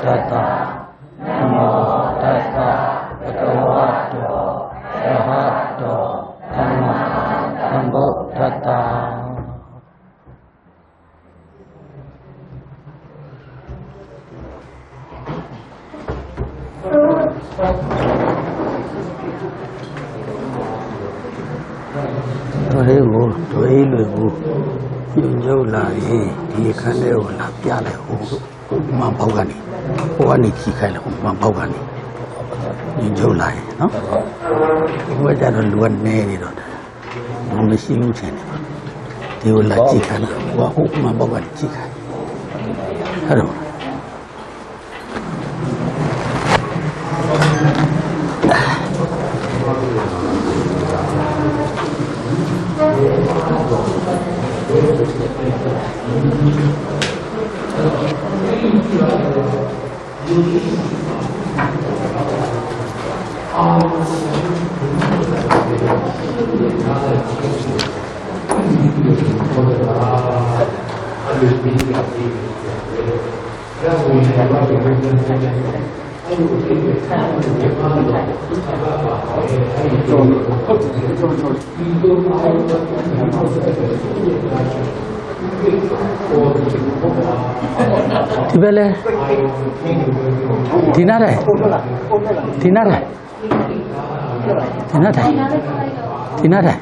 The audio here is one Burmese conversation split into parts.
ตัสสะนะโมตัสสะภะคะวะโตอะระหะโตสัมมาสัมพุทธัสสะတို့လေးကိုညွှန်ချုပ်လာရင်ဒီခန်းလေးကိုလာပြလိုက်ဟိုမှပေါက်ကနေဟိုကနေကြည့်ခိုင်းလိုက်ဟိုမှပေါက်ကနေညွှန်ချုပ်လာရင်နော်ဟိုကကြတော့လူကနေနေတော့မရှိဘူးချင်တယ်ဒီကိုလာကြည့်ခိုင်းလိုက်ဟိုမှပေါက်ကနေကြည့်ခိုင်းအဲ့တော့ဒီပဲလေဒီနာတယ်ဒီနာတယ်ဒီနာတယ်ဒီနာတယ်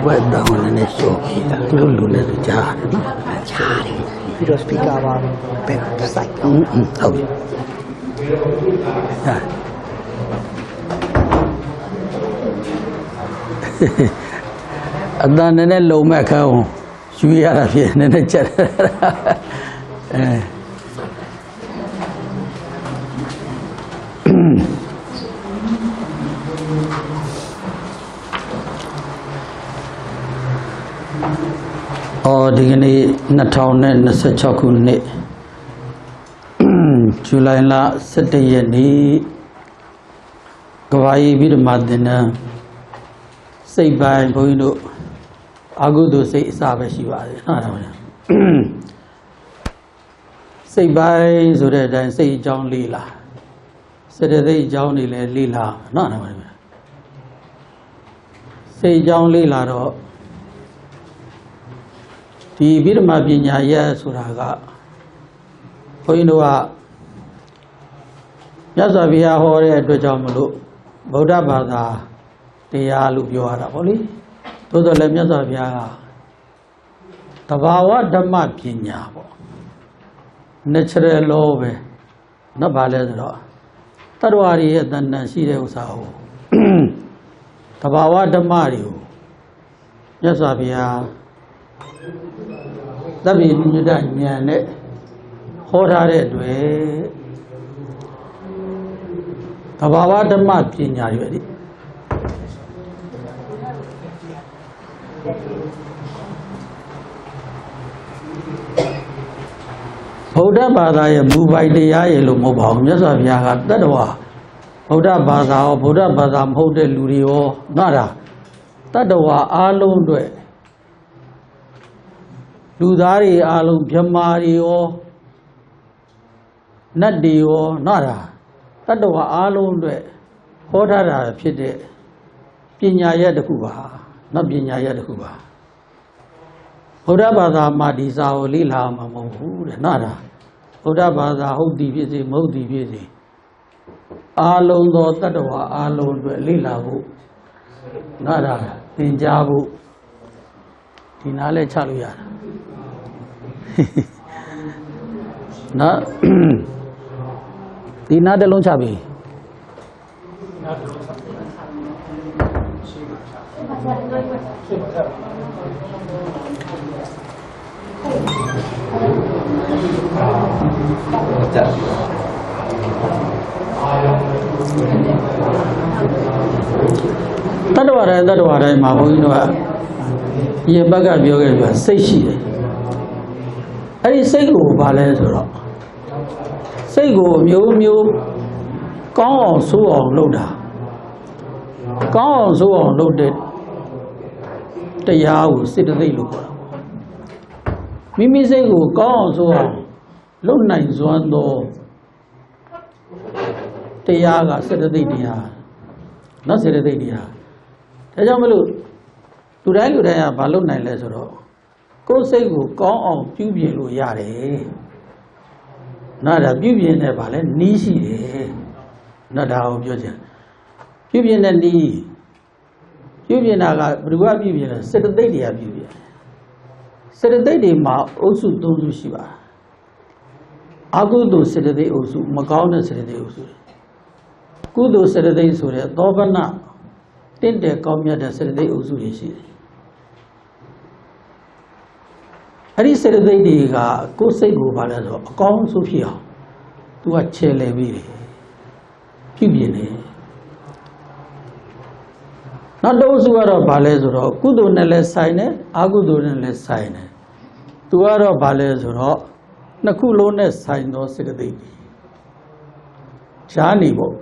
ဘယ်တော့မှလည်းရှော့ပြီလားသူတို့လူနဲ့သူကြားတယ်နော်ကြားတယ်ပြီးတော့ speaker ပါဘယ်ဆိုင်ဟုတ်ပြီအတန်နဲ့လုံမဲ့ခန်းယူရတာဖြစ်နည်းနည်းချက်ဒီကနေ့2026ခုနှစ်ဇူလိုင်လ17ရက်နေ့ကဘာကြီးပြီးဓမ္မသင်တန်းစိတ်ပိုင်းဘုန်းကြီးတို့အာဟုတုစိတ်အစပဲရှိပါတယ်ဟုတ်တယ်စိတ်ပိုင်းဆိုတဲ့အတိုင်းစိတ်အကြောင်းလေးလာစေတသိက်အကြောင်းတွေလည်းလေးလာနော်ဟုတ်တယ်စိတ်အကြောင်းလေးလာတော့ဒီဗိဓမာပညာရဲ့ဆိုတာကဘုန်းကြီးတို့ကမြတ်စွာဘုရားဟောတဲ့အတွက်ကြောင့်မလို့ဗုဒ္ဓဘာသာတရားလို့ပြောရတာပေါ့လေသို့တော်လည်းမြတ်စွာဘုရားကသဘာဝဓမ္မပညာပေါ့ natural law ပဲနော်ဗာလဲဆိုတော့တတ္တဝါတွေရဲ့တဏ္ဍာရှိတဲ့ဥစ္စာကိုသဘာဝဓမ္မတွေကိုမြတ်စွာဘုရားသဗ္ဗညုတဉာဏ်နဲ့ဟောထားတဲ့အတွက်သဘာဝဓမ္မပညာတွေပဲဒီဗုဒ္ဓဘာသာရဲ့မူပိုင်တရားရဲ့လို့မဟုတ်ပါဘူးမြတ်စွာဘုရားကတတ္တဝါဗုဒ္ဓဘာသာရောဗုဒ္ဓဘာသာမဟုတ်တဲ့လူတွေရောနားတာတတ္တဝါအားလုံးအတွက်လူသားတွေအားလုံးဗြဟ္မာတွေရောနတ်တွေရောနားတာတတ္တဝါအားလုံးအတွက်ဟောထားတာဖြစ်တဲ့ပညာရက်တစ်ခုပါနော်ပညာရက်တစ်ခုပါဗုဒ္ဓဘာသာမှာဒီစာကိုလေ့လာမှာမဟုတ်ဘူးတဲ့နားတာဗုဒ္ဓဘာသာဟုတ်သည်ဖြစ်စေမဟုတ်သည်ဖြစ်စေအားလုံးသောတတ္တဝါအားလုံးအတွက်လေ့လာဖို့နားတာသင်ကြားဖို့ဒီနားလဲချလို့ရတာနော်ဒီနားတစ်လုံးချပြီတတ္တဝါတိုင်းမှာဘုန်းကြီးတို့ကရေဘက်ကပြောခဲ့ပြီစိတ်ရှိတယ် အဲ့ဒီစိတ်ကိုဘာလဲဆိုတော့စိတ်ကိုမျိုးမျိုးကောင်းအောင်ဆိုးအောင်လုပ်တာကောင်းအောင်ဆိုးအောင်လုပ်တဲ့တရားကိုစေတသိက်လို့ခေါ်တာမိမိစိတ်ကိုကောင်းအောင်ဆိုးအောင်လုပ်နိုင်စွမ်းသောတရားကစေတသိက်တရားနော်စေတသိက်တရားဒါကြောင့်မလို့လူတိုင်းကဘာလုပ်နိုင်လဲဆိုတော့ကိုယ်စိတ်ကိုကောင်းအောင်ပြုပြင်လို့ရတယ်။နားဒါပြုပြင်တဲ့ဘာလဲနီးရှိတယ်။နားဒါကိုပြောချင်ပြုပြင်တဲ့နီးပြုပြင်တာကဘယ်သူကပြုပြင်လဲစေတသိက်တွေကပြုပြင်စေတသိက်တွေမှာအုပ်စု၃စုရှိပါတယ်။အကုသိုလ်စေတသိက်အုပ်စုမကောင်းတဲ့စေတသိက်အုပ်စုကုသိုလ်စေတသိက်ဆိုတဲ့သောဘနတင့်တယ်ကောင်းမြတ်တဲ့စေတသိက်အုပ်စုတွေရှိတယ်အဲ့ဒီစေတသိက်တွေကကိုယ်စိတ်ကိုဘာလဲဆိုတော့အကောင်းဆုံးဖြစ်အောင်သူကချဲလဲပြီးတယ်ပြုပြင်တယ်နောက်တစ်စုကတော့ဘာလဲဆိုတော့ကုသိုလ်နဲ့လည်းဆိုင်တယ်အကုသိုလ်နဲ့လည်းဆိုင်တယ်သူကတော့ဘာလဲဆိုတော့နှစ်ခုလုံးနဲ့ဆိုင်သောစေတသိက်ခြားနေပေါ့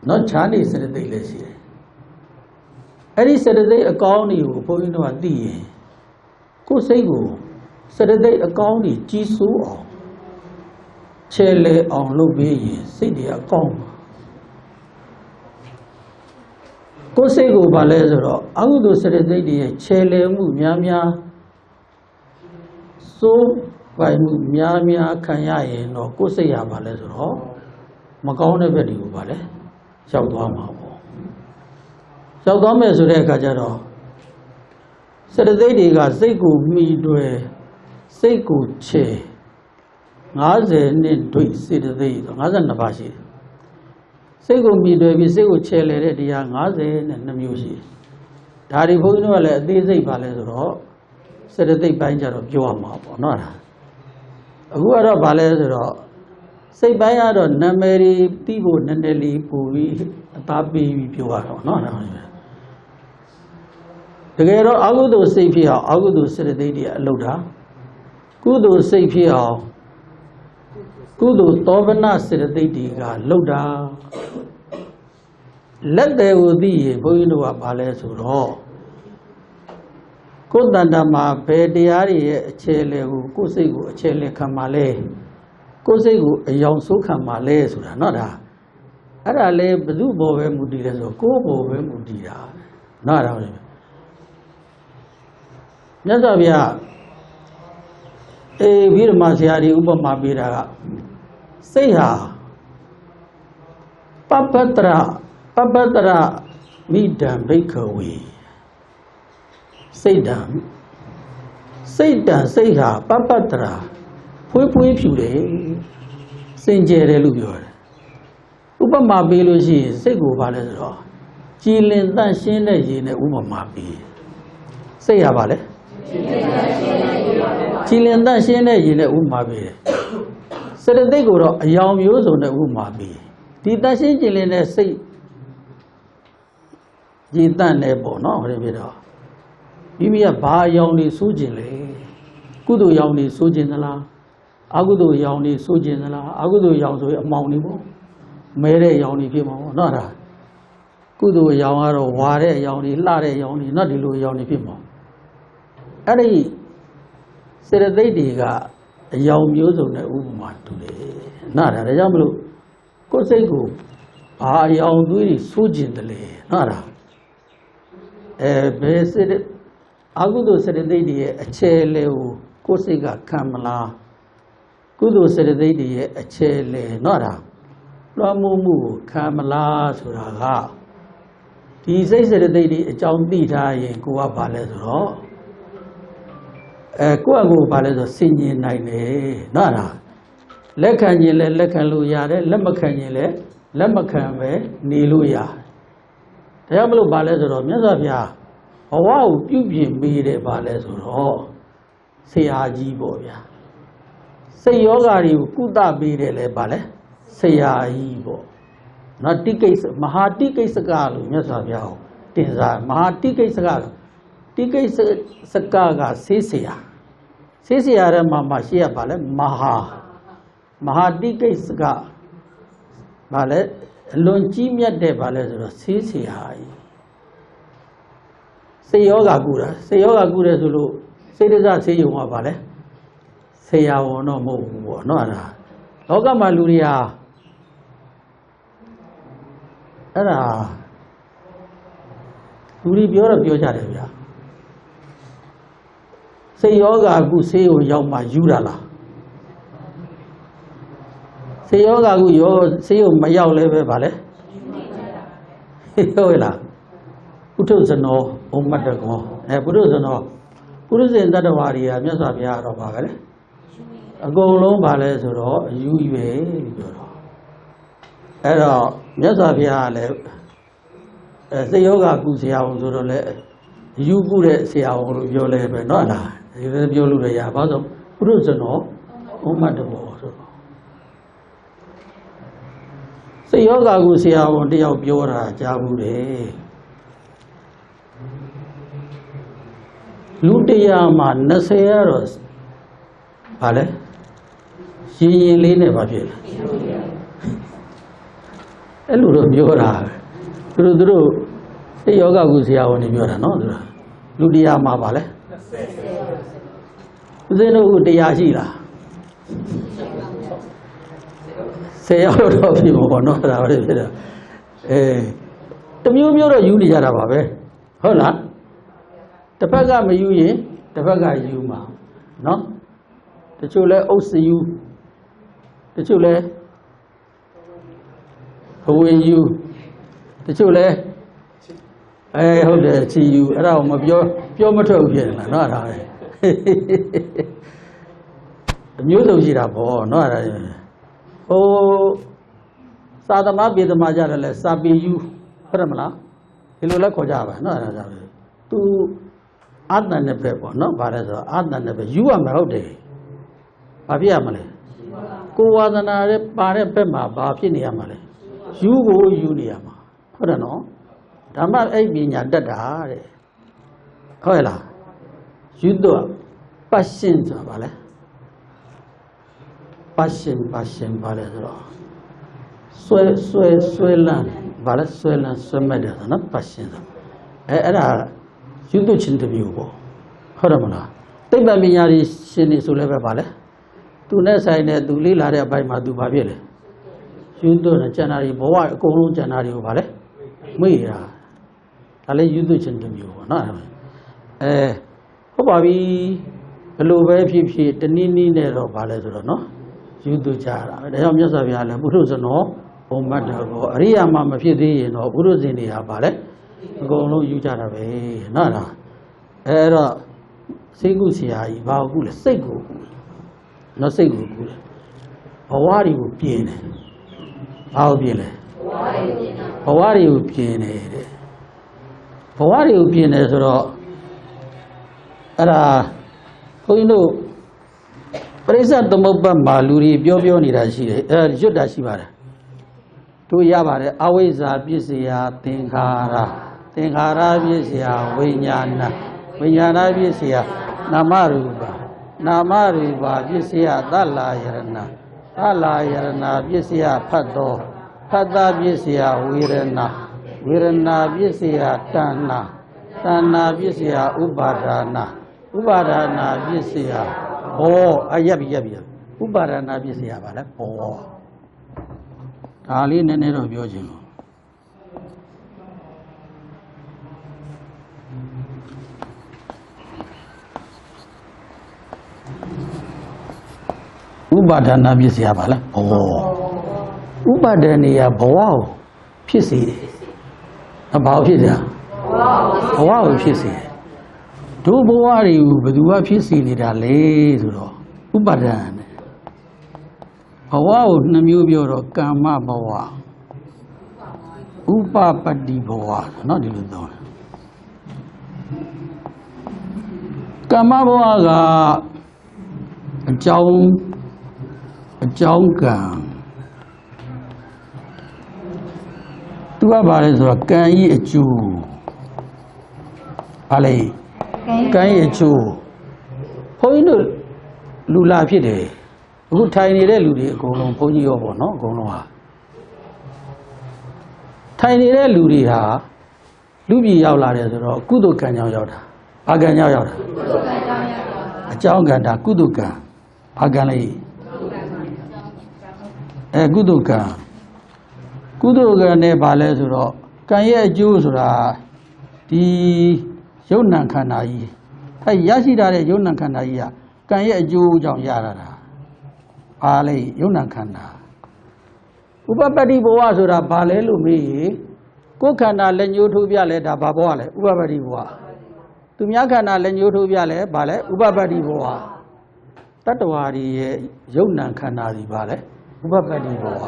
နော်ခြားနေစေတသိက်လည်းရှိတယ်အဲ့ဒီစေတသိက်အကောင်းတွေကိုဘုန်းကြီးတို့ကသိရင်ကိုယ်စိတ်ကိုစေတသိက်အကောင်းတွေကြီးစိုးအောင်ချဲလဲအောင်လုပ်ပြီးရင်စိတ်တွေအကောင်းကိုယ်စိတ်ကိုဘာလဲဆိုတော့အကုသိုလ်စေတသိက်တွေရဲ့ချဲလဲမှုများများစိုးပိုင်မှုများများခံရရင်တော့ကိုယ်စိတ်ရပါလဲဆိုတော့မကောင်းတဲ့ဘက်တွေကိုဘာလဲရောက်သွားမှာပေါ့ရောက်သွားမယ်ဆိုတဲ့အခါကျတော့စေတသိက်တွေကစိတ်ကိုမိတွယ်စိတ်ကိုချေ50နှစ်တွေ့စေတသိက်52ပါးရှိတယ်စိတ်ကိုမိတွယ်ပြီးစိတ်ကိုချေလေတဲ့တရား52မျိုးရှိတယ်ဒါတွေဘုန်းကြီးတို့ကလည်းအသေးစိတ်ပါလဲဆိုတော့စေတသိက်ပိုင်းကျတော့ပြောရမှာပေါ့နော်အခုကတော့ဗာလဲဆိုတော့စိတ်ပိုင်းကတော့နာမည်တွေပြီးဖို့နည်းနည်းလေးပို့ပြီးအသားပေးပြီးပြောရတော့နော်တကယ်တော့အကုသိုလ်စိတ်ဖြစ်အောင်အကုသိုလ်စေတသိက်တွေအလုပ်တာကုသိုလ်စိတ်ဖြစ်အောင်ကုသိုလ်သောဘနစေတသိက်တွေကလုပ်တာလက်တယ်ကိုသိရင်ဘုန်းကြီးတို့ကဘာလဲဆိုတော့ကိုယ်တန်တမှာဘယ်တရားတွေရဲ့အခြေလဲကိုကိုယ်စိတ်ကိုအခြေလဲခံပါလဲကိုယ်စိတ်ကိုအယောင်ဆိုးခံပါလဲဆိုတာเนาะဒါအဲ့ဒါလဲဘယ်သူ့ဘောပဲမူတည်လဲဆိုတော့ကိုယ်ဘောပဲမူတည်တာเนาะဒါပဲမြတ်စွာဘုရားဗိဓမာဆရာကြီးဥပမာပေးတာကစိတ်ဟာပပတရမိဒံဘိက္ခဝေစိတ်ဟာပပတရဖွေးဖြူတယ်စင်ကြယ်တယ်လို့ပြောတယ်ဥပမာပေးလို့ရှိရင်စိတ်ကိုဘာလဲဆိုတော့ကြည်လင်တန့်ရှင်းတဲ့ရေနဲ့ဥပမာပေးစိတ်ဟာဘာလဲကြည်လင်တန့်ရှင်းတဲ့ရေနဲ့ဥပမာပေးတယ်စေတသိက်ကိုတော့အယောင်မျိုးစုံနဲ့ဥပမာပေးဒီတန့်ရှင်းကြည်လင်တဲ့စိတ်ကြည်တန့်နေပေါ့နော်ဟိုပြတော့မိမိကဘာအယောင်တွေစိုးကျင်လဲကုသိုလ်အယောင်တွေစိုးကျင်သလားအကုသိုလ်အယောင်တွေစိုးကျင်သလားအကုသိုလ်အယောင်ဆိုရင်အမောင်တွေပေါ့မဲတဲ့အယောင်တွေဖြစ်မှာပေါ့နော်ဒါကုသိုလ်အယောင်ကတော့ဝါတဲ့အယောင်တွေလှတဲ့အယောင်တွေနော်ဒီလိုအယောင်တွေဖြစ်မှာအဲ့ဒီစေတသိက်တွေကအယောင်မျိုးစုံနဲ့ဥပမာတူတယ်နားဒါကြောင့်မလို့ကိုယ်စိတ်ကိုဘာအယောင်သွေးတွေစိုးကျင်တယ်လေနားဒါဘယ်စေတအကုသိုလ်စေတသိက်တွေရဲ့အခြေလေကိုယ်စိတ်ကခံမလားကုသိုလ်စေတသိက်တွေရဲ့အခြေလေနော်ဒါလွှမ်းမိုးမှုကိုခံမလားဆိုတာကဒီစိတ်စေတသိက်တွေအကြောင်းသိထားရင်ကိုကဘာလဲဆိုတော့ကိုယ့်အကိုဘာလဲဆိုစင်ကျင်နိုင်တယ်နော်ဒါလက်ခံခြင်းလဲလက်ခံလို့ရတယ်လက်မခံခြင်းလဲလက်မခံပဲနေလို့ရတယ်ဒါကြောင့်မလို့ဘာလဲဆိုတော့မြတ်စွာဘုရားဘဝကိုပြုပြင်ပေးတယ်ဘာလဲဆိုတော့ဆရာကြီးပေါ့ဗျာစိတ်ယောဂါတွေကိုကုသပေးတယ်လဲဘာလဲဆရာကြီးပေါ့နော်တိကိစ္စမဟာတိကိစ္စကလို့မြတ်စွာဘုရားကိုတင်စားမဟာတိကိစ္စကတိကိစ္စကဆေးဆရာ ဆေးဆရာရဲ့မှာရှိရပါလဲမဟာတိကိစ္စကပါလဲအလွန်ကြီးမြတ်တဲ့ပါလဲဆိုတော့ဆေးဆရာကြီးစေယောဂကုတာစေယောဂကုတယ်ဆိုလို့စေတစဆေးရုံကပါလဲဆရာဝန်တော့မဟုတ်ဘူးပေါ့နော်အဲ့ဒါလောကမှာလူတွေဟာအဲ့ဒါလူတွေပြောတော့ပြောကြတယ်ဗျာစေယောဂကုဆေးရုံရောက်မှယူတာလားစေယောဂကုရောဆေးရုံမရောက်လဲပဲဗာလဲဟုတ်လားပုထုဇနောဘုံမတ်တကောပုထုဇနောပုရုဇဉ်တတ္တဝါတွေကမြတ်စွာဘုရားတော့ပါပဲလေအကုန်လုံးပါလဲဆိုတော့အယူရွယ်လို့ပြောတော့အဲ့တော့မြတ်စွာဘုရားကလည်းစေယောဂကုဆရာဝန်ဆိုတော့လေအယူကုတဲ့ဆရာဝန်လို့ပြောလဲပဲเนาะလားဒီလိုပြောလို့ရပါဆိုပုရုဇနောဘုံမတ်တကောဆိုတော့စေယောဂကုဆရာဝန်တယောက်ပြောတာကြားဘူးတယ်လူတရားမှာ20ရတော့ဗာလဲရင်လေးနဲ့ဗာဖြစ်လဲအဲ့လိုတော့ပြောတာသူတို့စေယောဂကုဆရာဝန်တွေပြောတာနော်သူတို့လူတရားမှာဗာလဲဦးဇင်းတို့တရားရှိလား10ရောက်တော့ပြီပေါ့နော်ဒါပဲဖြစ်တာတမျိုးမျိုးတော့ယူနေကြတာပါပဲဟုတ်လားတစ်ဖက်ကမယူရင်တစ်ဖက်ကယူမှာနော်တချို့လဲအုပ်စယူတချို့လဲဘဝင်ယူတချို့လဲဟုတ်တယ်ချီယူအဲ့ဒါကိုမပြောမထွက်ဘူးဖြစ်နေတာနော်အဲ့ဒါပဲအမျိုးစုံရှိတာပေါ့နော်အဲ့ဒါဟိုစာသမားပေသမားကြတယ်လဲစာပေယူဟုတ်တယ်မလားဒီလိုလဲခေါ်ကြပါနော်အဲ့ဒါပဲသူအာတန်နဲ့ပဲပေါ့နော်ဗါလဲဆိုတော့အာတန်နဲ့ပဲယူရမှာဟုတ်တယ်ဘာဖြစ်ရမလဲကိုဝါဒနာရဲ့ပါတဲ့ဘက်မှာဘာဖြစ်နေရမှာလဲယူကိုယူနေရမှာဟုတ်တယ်နော်ဓမ္မအဲ့ပညာတတ်တာတဲ့ဟုတ်ရဲ့လားယူတော့ပတ်ရှင်ဆိုတာဗါလဲပတ်ရှင်ပါလဲဆိုတော့ဆွဲလန်းဗါလဲဆွဲလန်းဆွဲမဲ့တယ်ဆိုနော်ပတ်ရှင်ဆိုအဲ့ဒါယူသွချင်းတမျိုးပေါ့ဟုတ်တယ်မလားသိပ္ပံပညာရှင်တွေဆိုလည်းပဲဗါလဲသူနဲ့ဆိုင်တဲ့သူလေးလာတဲ့အပိုင်းမှာသူဘာဖြစ်လဲယူသွနဲ့ကျန်တာတွေဘဝအကုန်လုံးကျန်တာတွေကိုဗါလဲမေ့ရဒါလည်းယူသွချင်းတမျိုးပေါ့နော်ဟုတ်ပါပြီဘလို့ပဲဖြစ်ဖြစ်တနည်းနည်းနဲ့တော့ဗါလဲဆိုတော့နော်ယူသွကြတာဒါကြောင့်မြတ်စွာဘုရားလည်းပုထုဇနောဘုံမတ်တော်ကိုအရိယာမှမဖြစ်သေးရင်တော့ပုထုဇဉ်တွေဟာဗါလဲအကုန်လုံးယူကြတာပဲနော်လားအဲ့တော့စိတ်ကုဆရာကြီးဘာကိုကုလဲစိတ်ကိုကုနော်စိတ်ကိုကုတယ်ဘဝတွေကိုပြင်တယ်ဘာကိုပြင်လဲဘဝတွေကိုပြင်တယ်တဲ့ဘဝတွေကိုပြင်တယ်ဆိုတော့အဲ့ဒါဘုန်းကြီးတို့ပရိစ္ဆေသမုပ္ပတ်မှာလူတွေပြောနေတာရှိတယ်ရွတ်တာရှိပါတယ်တို့ရပါတယ်အဝိဇ္ဇာပစ္စယသင်္ခါရသင်္ခါရပစ္စယဝိညာဏပစ္စယနာမရူပပစ္စယသလာယရဏပစ္စယဖတ်သောဖတ်တာပစ္စယဝေဒနာပစ္စယတဏ္ဏပစ္စယဥပါဒနာပစ္စယဘောရပ်ပြီဥပါဒနာပစ္စယပါလဲဘောဒါလေးနည်းနည်းတော့ပြောချင်လို့ဥပါဒနာပစ္စယပါလဲဘောဥပါဒနေယဘဝကိုဖြစ်စေတယ်ဘာဖြစ်ကြဘဝကိုဖြစ်စေတယ်တို့ဘဝတွေကိုဘယ်သူကဖြစ်စေနေတာလဲဆိုတော့ဥပါဒနာဘဝကိုနှမျိုးပြောတော့ကာမဘဝဥပပတ္တိဘဝเนาะဒီလိုသုံးတယ်ကာမဘဝကအကြောင်းကံသူကဘာလဲဆိုတော့ကံဤအကျိုးဘာလဲကံဤအကျိုးဘုန်းကြီးတို့ လူလာဖြစ်တယ်အခုထိုင်နေတဲ့လူတွေအကုန်လုံးဘုန်းကြီးရောပေါ့နော်အကုန်လုံးဟာထိုင်နေတဲ့လူတွေဟာလူပြည်ရောက်လာတယ်ဆိုတော့ကုသိုလ်ကံကြောင့်ရောက်တာဘာကံကြောင့်ရောက်တာအကြောင်းကံဒါကုသိုလ်ကံဘာကံလဲကုသိုလ်ကံနဲ့ဘာလဲဆိုတော့ကံရဲ့အကျိုးဆိုတာဒီယုံ nant ခန္ဓာကြီးအဲရရှိတာတဲ့ယုံ nant ခန္ဓာကြီးကကံရဲ့အကျိုးကြောင့်ရတာဘာလဲယုံ nant ခန္ဓာဥပပတ္တိဘဝဆိုတာဘာလဲလို့မေးရင်ကိုယ်ခန္ဓာလက်ညှိုးထိုးပြလဲဒါဘာဘဝလဲဥပပတ္တိဘဝသူများခန္ဓာလက်ညှိုးထိုးပြလဲဘာလဲဥပပတ္တိဘဝတတ္တဝါတွေရဲ့ယုံ nant ခန္ဓာစီဘာလဲဥပပတ္တိဘဝ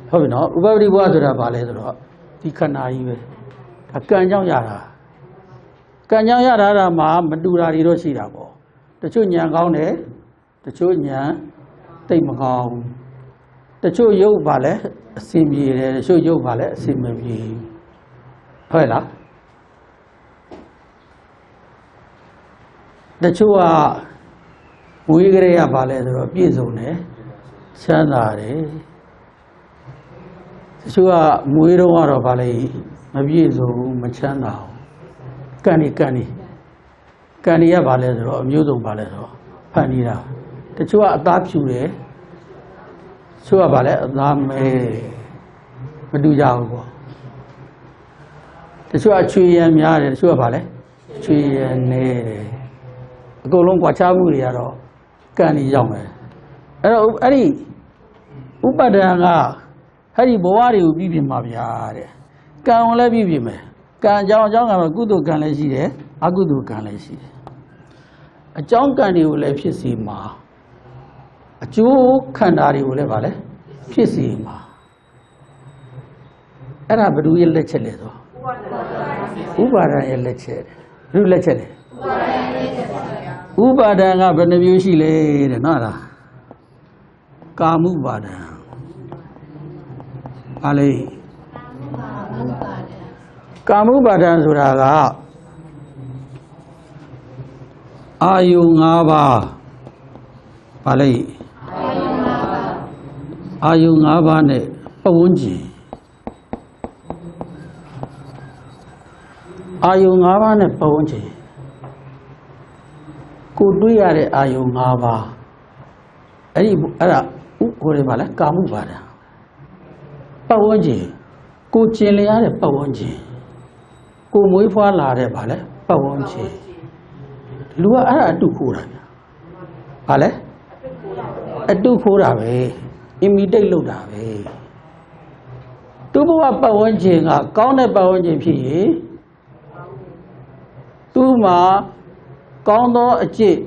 ဟုတ်ပြီနော်ဥပပတ္တိဘဝဆိုတာဘာလဲဆိုတော့ဒီခန္ဓာကြီးပဲကံကြောင့်ရတာကံကြောင့်ရတာမှာမတူတာတွေတော့ရှိတာပေါ့တချို့ဉာဏ်ကောင်းတယ်တချို့ဉာဏ်သိမကောင်းတချို့ယုတ်ပါလဲအစင်ပြေတယ်တချို့ယုတ်ပါလဲအစင်မပြေဟုတ်လားတချို့ကဝေးကြရပါလဲဆိုတော့ပြည့်စုံတယ်ချမ်းသာတယ်တချို့ကမွေးတော့ကတော့ဗာလေမပြည့်စုံဘူးမချမ်းသာဘူးကံနေရပါလဲဆိုတော့အမျိုးစုံပါလဲဆိုတော့ဖန်နေတာတချို့ကအသားဖြူတယ်တချို့ကဗာလဲအသားမဲမတူကြဘူးပေါ့တချို့ကချွေရံများတယ်တချို့ကဗာလဲချွေရံနေတယ်အကုန်လုံးကွာခြားမှုတွေကတော့ကံနေရောက်မယ်အဲ့တော့အဲ့ဒီဥပဒံကအဲ့ဒီဘဝတွေကိုပြီးပြင်ပါဗျာတဲ့ကံကိုလည်းပြီးပြင်မယ်ကံအကြောင်းကတော့ကုသိုလ်ကံလည်းရှိတယ်အကုသိုလ်ကံလည်းရှိတယ်အကြောင်းကံတွေကိုလည်းဖြစ်စီမှာအကျိုးခန္ဓာတွေကိုလည်းဗာလဲဖြစ်စီမှာအဲ့ဒါဘယ်သူရဲ့လက်ချက်လဲဆိုဥပါဒံရဲ့လက်ချက်ဘယ်သူလက်ချက်လဲဥပါဒံကဘယ်နှမျိုးရှိလဲတဲ့နော်လားကာမုပါဒံဘာလဲကာမုပါဒံဆိုတာကအာယု၅ပါးဘာလဲအာယု၅ပါးနဲ့ပတ်ဝန်းကျင်အာယု၅ပါးနဲ့ပတ်ဝန်းကျင်ကိုတွေ့ရတဲ့အာယု၅ပါးအဲ့ဒါဟိုတွေပါလဲကာမုပါဒံပတ်ဝန်းကျင်ကိုကျင်လျားတဲ့ပတ်ဝန်းကျင်ကိုမွေးဖွားလာတဲ့ဗာလဲပတ်ဝန်းကျင်လူကအဲ့ဒါအတုခိုးတာဗျာဗာလဲအတုခိုးတာပဲအင်မီတိတ်လုပ်တာပဲသူ့ဘဝပတ်ဝန်းကျင်ကကောင်းတဲ့ပတ်ဝန်းကျင်ဖြစ်ရင်သူ့မှာကောင်းသောအကျင့်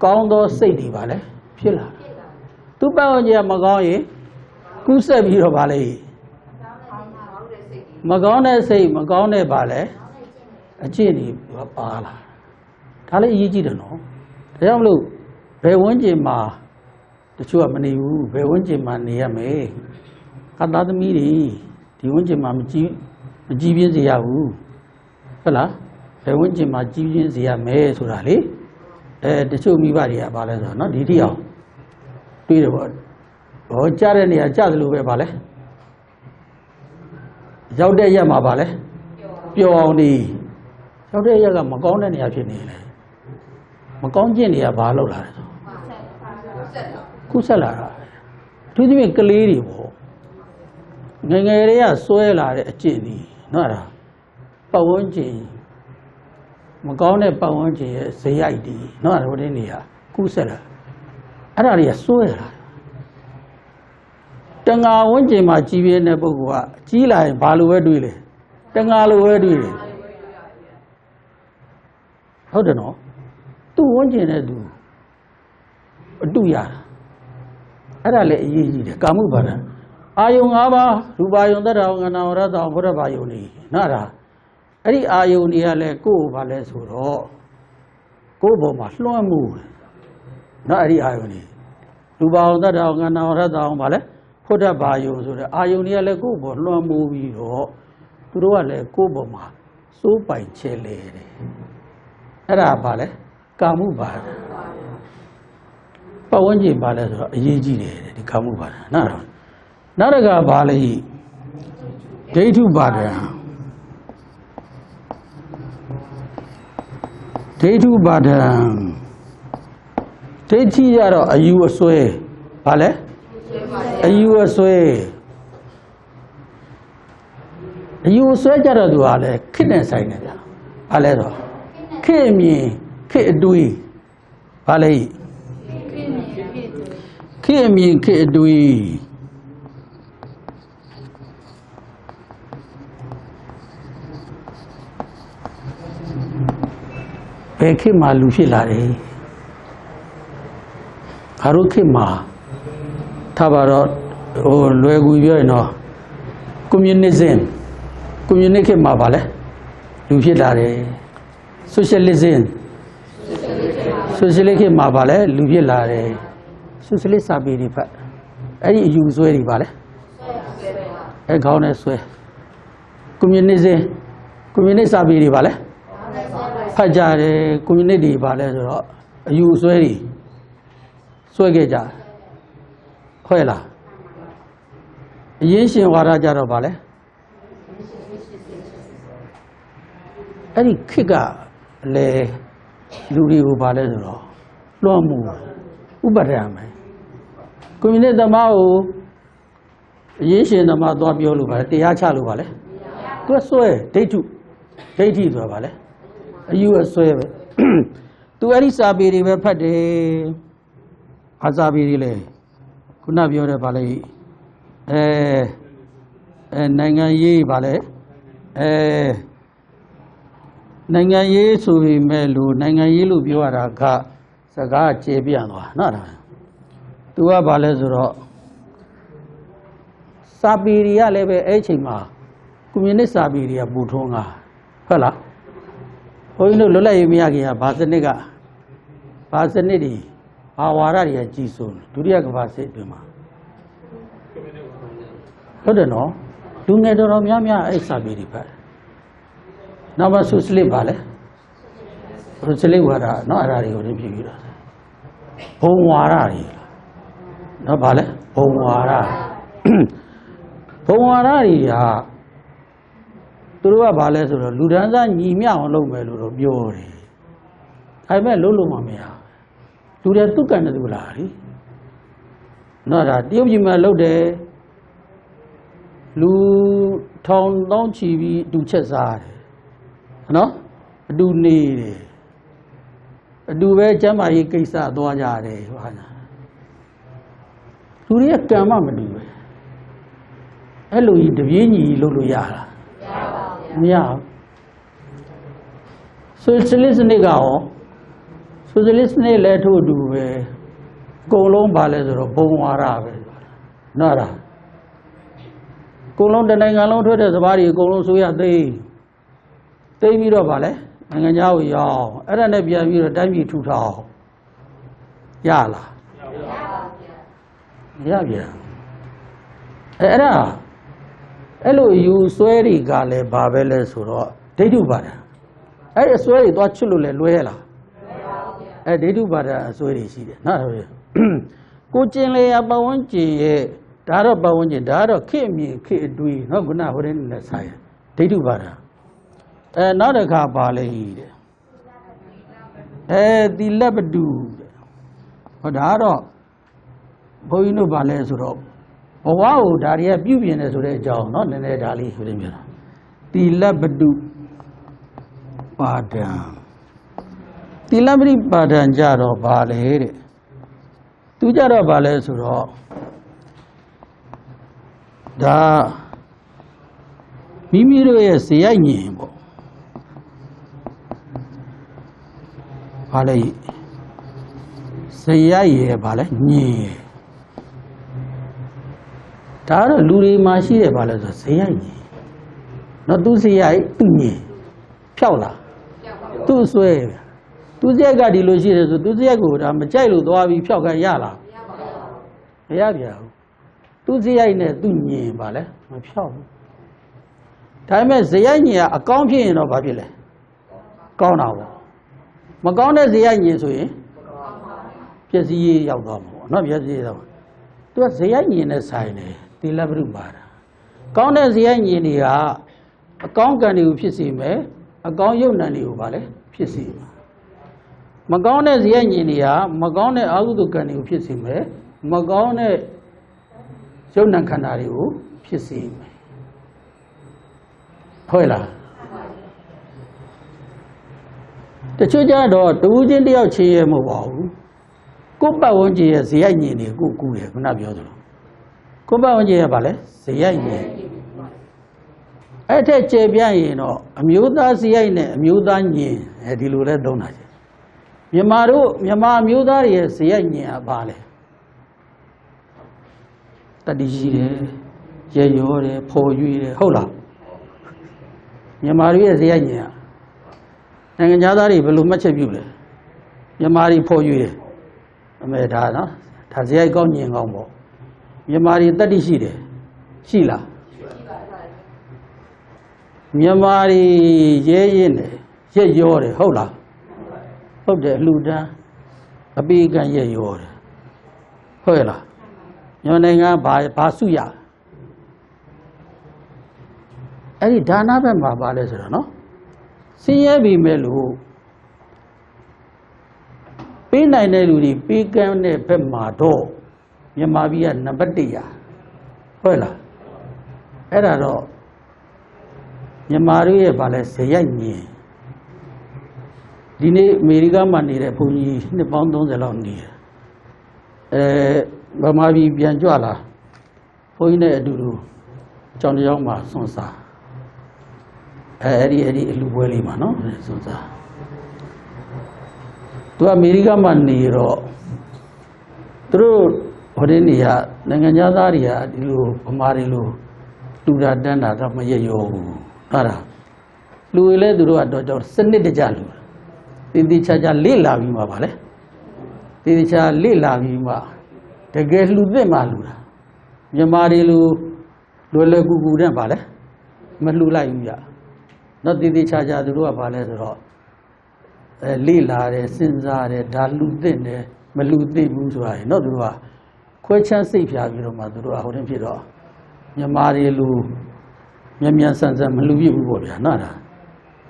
ကောင်းသောစိတ်တွေဗာလဲဖြစ်လာသူ့ပတ်ဝန်းကျင်ကမကောင်းရင်ကူးဆက်ပြီးတော့ဗာလဲမကောင်းတဲ့စိတ်မကောင်းတဲ့ပါလဲအကျင့်တွေပါလာဒါလည်းအရေးကြီးတယ်နော်ဒါကြောင့်မလို့ဘယ်ဝန်းကျင်မှာတချို့ကမနေဘူးဘယ်ဝန်းကျင်မှာနေရမယ်ကသားသမီးတွေဒီဝန်းကျင်မှာမကြည်ပြင်းစေရဘူးဟုတ်လားဘယ်ဝန်းကျင်မှာကြည်ပြင်းစေရမယ်ဆိုတာလေတချို့မိဘတွေကပါလဲဆိုတော့နော်ဒီတိအောင်တွေးတယ်ပေါ့ဟောကြားတဲ့နေရာကြားသလိုပဲပါလဲရောက်တဲ့ရက်မှာပါလဲပျော်အောင်နေရောက်တဲ့ရက်ကမကောင်းတဲ့နေရာဖြစ်နေတယ်မကောင်းကျင့်နေရဘာလုပ်လာလဲဆိုကုဆက်လာတာသူသဖြင့်ကလေးတွေပေါ့ငယ်ငယ်လေးကစွဲလာတဲ့အကျင့်တွေနော်အဲ့ဒါပတ်ဝန်းကျင်မကောင်းတဲ့ပတ်ဝန်းကျင်ရဲ့ဇယိုက်တွေနော်အဲ့ဒါဟိုတဲ့နေရာကုဆက်လာအဲ့ဒါတွေကစွဲလာတငါဝန်းကျင်မှာကြီးပြင်းတဲ့ပုဂ္ဂိုလ်ကကြီးလာရင်ဘာလိုပဲတွေးလဲတငါလိုပဲတွေးတယ်ဟုတ်တယ်နော်သူ့ဝန်းကျင်တဲ့သူအတူရတာအဲ့ဒါလည်းအရေးကြီးတယ်ကာမုပါဒံအာယုံ၅ပါးရူပါယုံသတ္တဝါငနာဝရတ္တဘုရားဘာယုံနေနော်ဒါအဲ့ဒီအာယုံတွေကလည်းကိုယ်ဘာလဲဆိုတော့ကိုယ်ပေါ်မှာလွှမ်းမှုနော်အဲ့ဒီအာယုံတွေရူပါယုံသတ္တဝါငနာဝရတ္တဘာလဲဘုရားဘာယုံဆိုတဲ့အာယုံတွေကလည်းကိုယ်ပေါ်လွှမ်းမိုးပြီးတော့သူတို့ကလည်းကိုယ်ပေါ်မှာစိုးပိုင်ချဲလဲတယ်အဲ့ဒါဘာလဲ ကာမှုပါဒပတ်ဝန်းကျင်ပါလဲဆိုတော့အရေးကြီးတယ်ဒီကာမှုပါဒနောက်တစ်ခါပါလေဒိဋ္ဌုပါဒဒိဋ္ဌုပါဒဒိဋ္ဌိရတော့အယူအဆွဲဘာလဲအယူအဆွဲအယူအဆွဲကြတော့သူကလည်းခစ်နဲ့ဆိုင်နေတာဘာလဲတော့ခေအမြင်ခေအတွေးဘာလဲခေအမြင်ခေအတွေးဘယ်ခေတ်မှာလူဖြစ်လာတယ်ခါတို့ခေတ်မှာထားပါတော့ဟိုလွယ်ကူပြောရင်တော့ကွန်မြူနစ်ခေတ်မှာဗာလဲလူဖြစ်လာတယ်ဆိုရှယ်လစ်ခေတ်မှာဗာလဲလူဖြစ်လာတယ်ဆိုရှယ်လစ်စာပေတွေဖတ်အဲ့ဒီအယူဆွဲတွေဗာလဲအဲ့ခေါင်းနဲ့ဆွဲကွန်မြူနစ်စာပေတွေဗာလဲဖတ်ကြတယ်ကွန်မြူနစ်တွေဗာလဲဆိုတော့အယူဆွဲတွေဆွဲခဲ့ကြခွဲလားအရင်ရှင်ဝါဒကြတော့ဗာလဲအဲ့ဒီခေတ်ကလေလူတွေကိုဗာလဲဆိုတော့လွှမ်းမှုဥပဒံမယ်ကွန်မြူနစ်သမားကိုအရင်ရှင်သမားသွားပြောလို့ဗာလဲတရားချလို့ဗာလဲသူကဆွဲဒိဋ္ဌဆိုတာဗာလဲအယူအဆွဲပဲသူအဲ့ဒီစာပေတွေပဲဖတ်တယ်အာစာပေတွေလေခုနပြောတဲ့ဗာလဲနိုင်ငံရေးဗာလဲနိုင်ငံရေးဆိုပေမဲ့လို့နိုင်ငံရေးလို့ပြောရတာကစကားကျေပြန့်သွားနော်ဒါသူကဗာလဲဆိုတော့စာပေတွေကလည်းပဲအဲ့ချိန်မှာကွန်မြူနစ်စာပေတွေကပူထုံးတာဟုတ်လားဘုန်းကြီးတို့လွတ်လပ်ရေးမရခင်ကဘာစနစ်တွေဘာဝါဒတွေကကြီးစိုးဒုတိယကမ္ဘာစစ်အတွင်းမှာဟုတ်တယ်နော်လူငယ်တော်တော်များများအဲ့စာပေတွေဖတ်နောက်မှဆိုစလစ်ပါလေဆိုစလစ်ဝါဒနော်အဲ့ဒါတွေကိုလည်းပြပြီးတော့ဘုံဝါဒတွေနော်ဗာလဲဘုံဝါဒတွေကသူတို့ကဗာလဲဆိုတော့လူဒန်းစားညီမျှအောင်လုပ်မယ်လို့တော့ပြောတယ်အဲ့မဲ့လုပ်လို့မရလူတွေသူ့ကန်တယ်သူလားလीနော်ဒါတရုတ်ပြည်မှာလုပ်တယ်လူထောင်တောင်းချီပြီးအတူချက်စားတယ်နော်အတူနေတယ်အတူပဲကျမ်းမာရေးကိစ္စသွားကြတယ်ဟာနာလူတွေကကံမမတူပဲအဲ့လိုကြီးတပြေးညီလုပ်လို့ရတာမရဘူးဆိုရှယ်လစ်စနစ်ကရောဆိုရှယ်လစ်စနစ်လည်းထို့အတူပဲအကုန်လုံးပါလဲဆိုတော့ဘုံဝါဒပဲနော်ဒါအကုန်လုံးတနိုင်ငံလုံးထွက်တဲ့စကားတွေအကုန်လုံးဆိုရသိပြီးတော့ဗာလဲနိုင်ငံခြားကိုရောက်အဲ့ဒါနဲ့ပြန်ပြီးတော့တိုင်းပြည်ထူထောင်ရလားမရပြန်အဲ့ဒါအဲ့လိုယူဆွဲတွေကလည်းဘာပဲလဲဆိုတော့ဒိဋ္ဌုပါဒအဲ့အဆွဲတွေသွားချွတ်လို့လဲလွဲလားအဲ့ဒိဋ္ဌုပါဒအဆွဲတွေရှိတယ်နော်ကိုကျင်လေပတ်ဝန်းကျင်ရဲ့ဒါတော့ပတ်ဝန်းကျင်ဒါတော့ခေအမြင်ခေအတွေးနော်ခုနဟိုတဲ့နဲ့ဆိုင်ဒိဋ္ဌုပါဒနောက်တစ်ခါပါလေတဲ့သီလပတုဟောဒါတော့ဘုန်းကြီးတို့ပါလဲဆိုတော့ဘဝကိုဒါတွေကပြုပြင်တယ်ဆိုတဲ့အကြောင်းเนาะနည်းနည်းဒါလေးဆိုရင်ပြောတာသီလပတုပါဒံသီလပတိပါဒံကြတော့ဘာလဲတဲ့သူကြတော့ဘာလဲဆိုတော့ဒါမိမိတို့ရဲ့ဇေယိုက်ညင်ပေါ့ဘာလဲဇေယိုက်ရဲ့ဘာလဲညင်ဒါတော့လူတွေမှာရှိတယ်ဘာလဲဆိုဇေယိုက်ညင်နော်သူဇေယိုက်သူညင်ဖြောက်လားသူ့ဆွဲသူဇေယိုက်ကဒီလိုရှိတယ်ဆိုသူဇေယိုက်ကိုဒါမကြိုက်လို့သွားပြီးဖြောက်ကရလားမရပြဘူးသူဇေယိုက်နဲ့သူညင်ဘာလဲမဖြောက်ဘူးဒါပေမဲ့ဇေယိုက်ညင်ကအကောင်းဖြစ်ရင်တော့ဘာဖြစ်လဲကောင်းတာပေါ့မ မကောင်းတဲ့ဇေယိုက်ညင်ဆိုရင်ပျက်စီးရေးရောက်သွားမှာပေါ့နော်ပျက်စီးရေးတော့သူကဇေယိုက်ညင်နဲ့ဆိုင်တယ်သီလပရုပါဒကောင်းတဲ့ဇေယိုက်ညင်တွေကအကောင်းကံတွေကိုဖြစ်စေမယ်အကောင်းယုတ်နံတွေကိုပါလေဖြစ်စေမှာမကောင်းတဲ့ဇေယိုက်ညင်တွေကမကောင်းတဲ့အာဟုတုကံတွေကိုဖြစ်စေမယ်မကောင်းတဲ့ယုတ်နံခန္ဓာတွေကိုဖြစ်စေမယ်ဟုတ်လားတချို့ကြတော့တူးချင်းတယောက်ချင်းရမဟုတ်ပါဘူးကိုယ်ပတ်ဝန်းကျင်ရဲ့ဇေယိုက်ညင်တွေကိုကူတယ်ခုနပြောသလိုကိုယ်ပတ်ဝန်းကျင်ရဲ့ဗာလဲဇေယိုက်ညင်အဲ့ထက်ကျေပြန့်ရင်တော့အမျိုးသားဇေယိုက်နဲ့အမျိုးသားညင်ဒီလိုလဲသုံးတာချင်းမြန်မာအမျိုးသားတွေရဲ့ဇေယိုက်ညင်ကဗာလဲတတိရှိတယ်ရေရောတယ်ဖော်ရွေးတယ်ဟုတ်လားမြန်မာတွေရဲ့ဇေယိုက်ညင်ကနိုင်ငံသားတွေဘယ်လိုမှတ်ချက်ပြုလဲမြန်မာတွေဖော်ရွေးတယ်အမေဒါနော်ဒါဇေယိုက်ကောင်းညင်ကောင်းပေါ့မြန်မာတွေတတိရှိတယ်ရှိလားမြန်မာတွေရဲရင်တယ်ရက်ရောတယ်ဟုတ်လားဟုတ်တယ်အလှူဒန်းအပိကံရက်ရောတယ်ဟုတ်လားမြန်မာနိုင်ငံဘာစုရအဲ့ဒီဒါနဘက်မှာပါလဲဆိုတော့နော်ဆင်းရဲပြီမဲ့လို့ပေးနိုင်တဲ့လူတွေပေးကမ်းတဲ့ဘက်မှာတော့မြန်မာပြည်ကနံပါတ်1ရာဟုတ်လားအဲ့ဒါတော့မြန်မာတို့ရဲ့ဗာလဲဇေယိုက်ညင်ဒီနေ့အမေရိကမှာနေတဲ့ဘုန်းကြီးနှစ်ပေါင်း30လောက်နေတယ်ဗမာပြည်ပြန်ကြွလာဘုန်းကြီးနဲ့အတူတူကျောင်းတစ်ကျောင်းမှာဆွန်စားအဲ့ဒီအလူပွဲလေးမှာနော်ဆွန်စားသူအမေရိကမှာနေတော့သူတို့ဟိုဒီနေရနိုင်ငံသားတွေကဒီလိုဗမာတွေလိုလူတာတန်းတာတော့မရရောဘူးဟုတ်လားလူတွေလည်းသူတို့ကတော့စနစ်တကျလူတည်တည်ချာချာလေ့လာပြီးမှပါလေတည်တည်ချာလေ့လာပြီးမှတကယ်လှူသင့်မှလှူတာမြန်မာတွေလိုလွယ်လွယ်ကူကူနဲ့ပါလေမလှူလိုက်ဘူးရတော့တည်တည်ချာချာသူတို့ကပါလဲဆိုတော့လေ့လာတယ်စဉ်းစားတယ်ဒါလှူသင့်တယ်မလှူသင့်ဘူးဆိုတာနော်သူတို့ကခွဲချမ်းစိတ်ဖြာပြီးတော့မှသူတို့ကဟိုတင်ဖြစ်တော့မြန်မာတွေလိုမြန်ဆန်ဆန်မလှူပြဘူးပေါ့ဗျာနော်ဒါ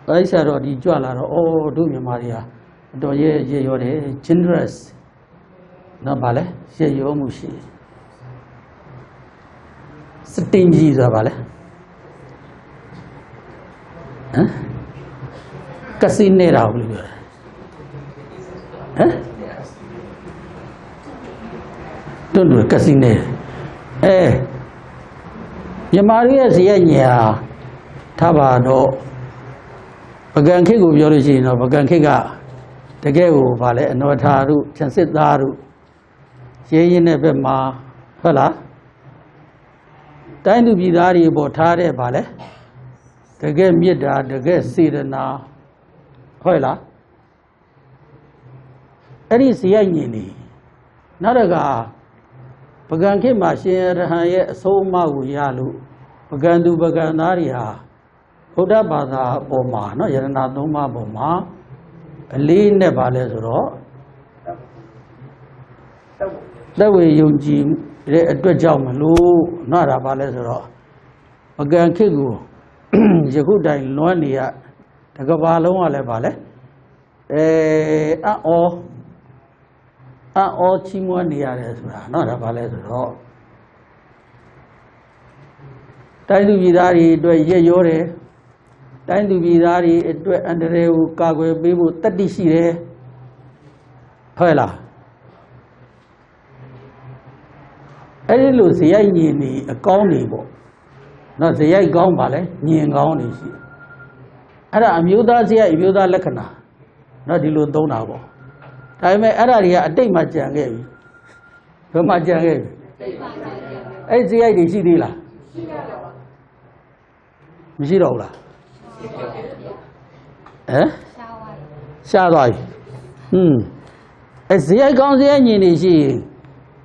အဲ့ဆရာတော်ဒီကြွလာတော့အော်တို့မြန်မာတွေဟာအတော်ရဲရောတယ် generous နော်ဗာလဲရဲရောမှုရှိစတင်ကြီးဆိုတာဗာလဲဟမ်ကစီနေတာဘယ်လိုပြောလဲဟမ်တွန်းကစီနေမြန်မာတွေရဲ့ဇေယျညင်ဟာထားပါတော့ပကံခေတ်ကိုပြောလို့ရှိရင်တော့ပကံခေတ်ကတကယ်ကိုဗာလဲအနောထာတို့ခြံစစ်သားတို့ရဲရင်တဲ့ဘက်မှာဟုတ်လားတိုင်းသူပြည်သားတွေပေါ်ထားတဲ့ဗာလဲတကယ်မေတ္တာတကယ်စေတနာဟုတ်လားအဲ့ဒီဇေယျညင်နေနောက်တစ်ခါပကံခေတ်မှာရှင်ရဟန်းရဲ့အဆုံးအမကိုရလို့ပကံသူပကံသားတွေဟာဗုဒ္ဓဘာသာပေါ်မှာနော်ယရဏသုံးပါးပေါ်မှာအလေးနဲ့ပါလဲဆိုတော့သက်ဝေယုံကြည်တဲ့အတွက်ကြောင့်မလို့နော်ဒါပါလဲဆိုတော့ပကံခေတ်ကိုယခုတိုင်လွမ်းနေရတကဘာလုံးကလည်းပါလဲအော်ချီးမွမ်းနေရတယ်ဆိုတာနော်ဒါပါလဲဆိုတော့တိုင်းသူပြည်သားတွေအတွက်ရက်ရောတယ်တိုင်းသူပြည်သားတွေအတွက်အန္တရာယ်ကိုကာကွယ်ပေးဖို့တတ်သိရှိတယ်ဟုတ်လားအဲ့ဒီလိုဇေယိုက်ညင်နေအကောင်းနေပေါ့နော်ဇေယိုက်ကောင်းပါလေညင်ကောင်းနေရှိအဲ့ဒါအမျိုးသားဇေယိုက်အမျိုးသားလက္ခဏာနော်ဒီလိုသုံးတာပေါ့ဒါပေမဲ့အဲ့ဒါတွေကအတိတ်မှာကြံခဲ့ပြီဘယ်မှာကြံခဲ့ပြီအဲ့ဇေယိုက်တွေရှိသေးလားမရှိတော့ဘူးလားရှားသွားပြီအဲ့ဇေယိုက်ကောင်းဇေယိုက်ညင်နေရှိ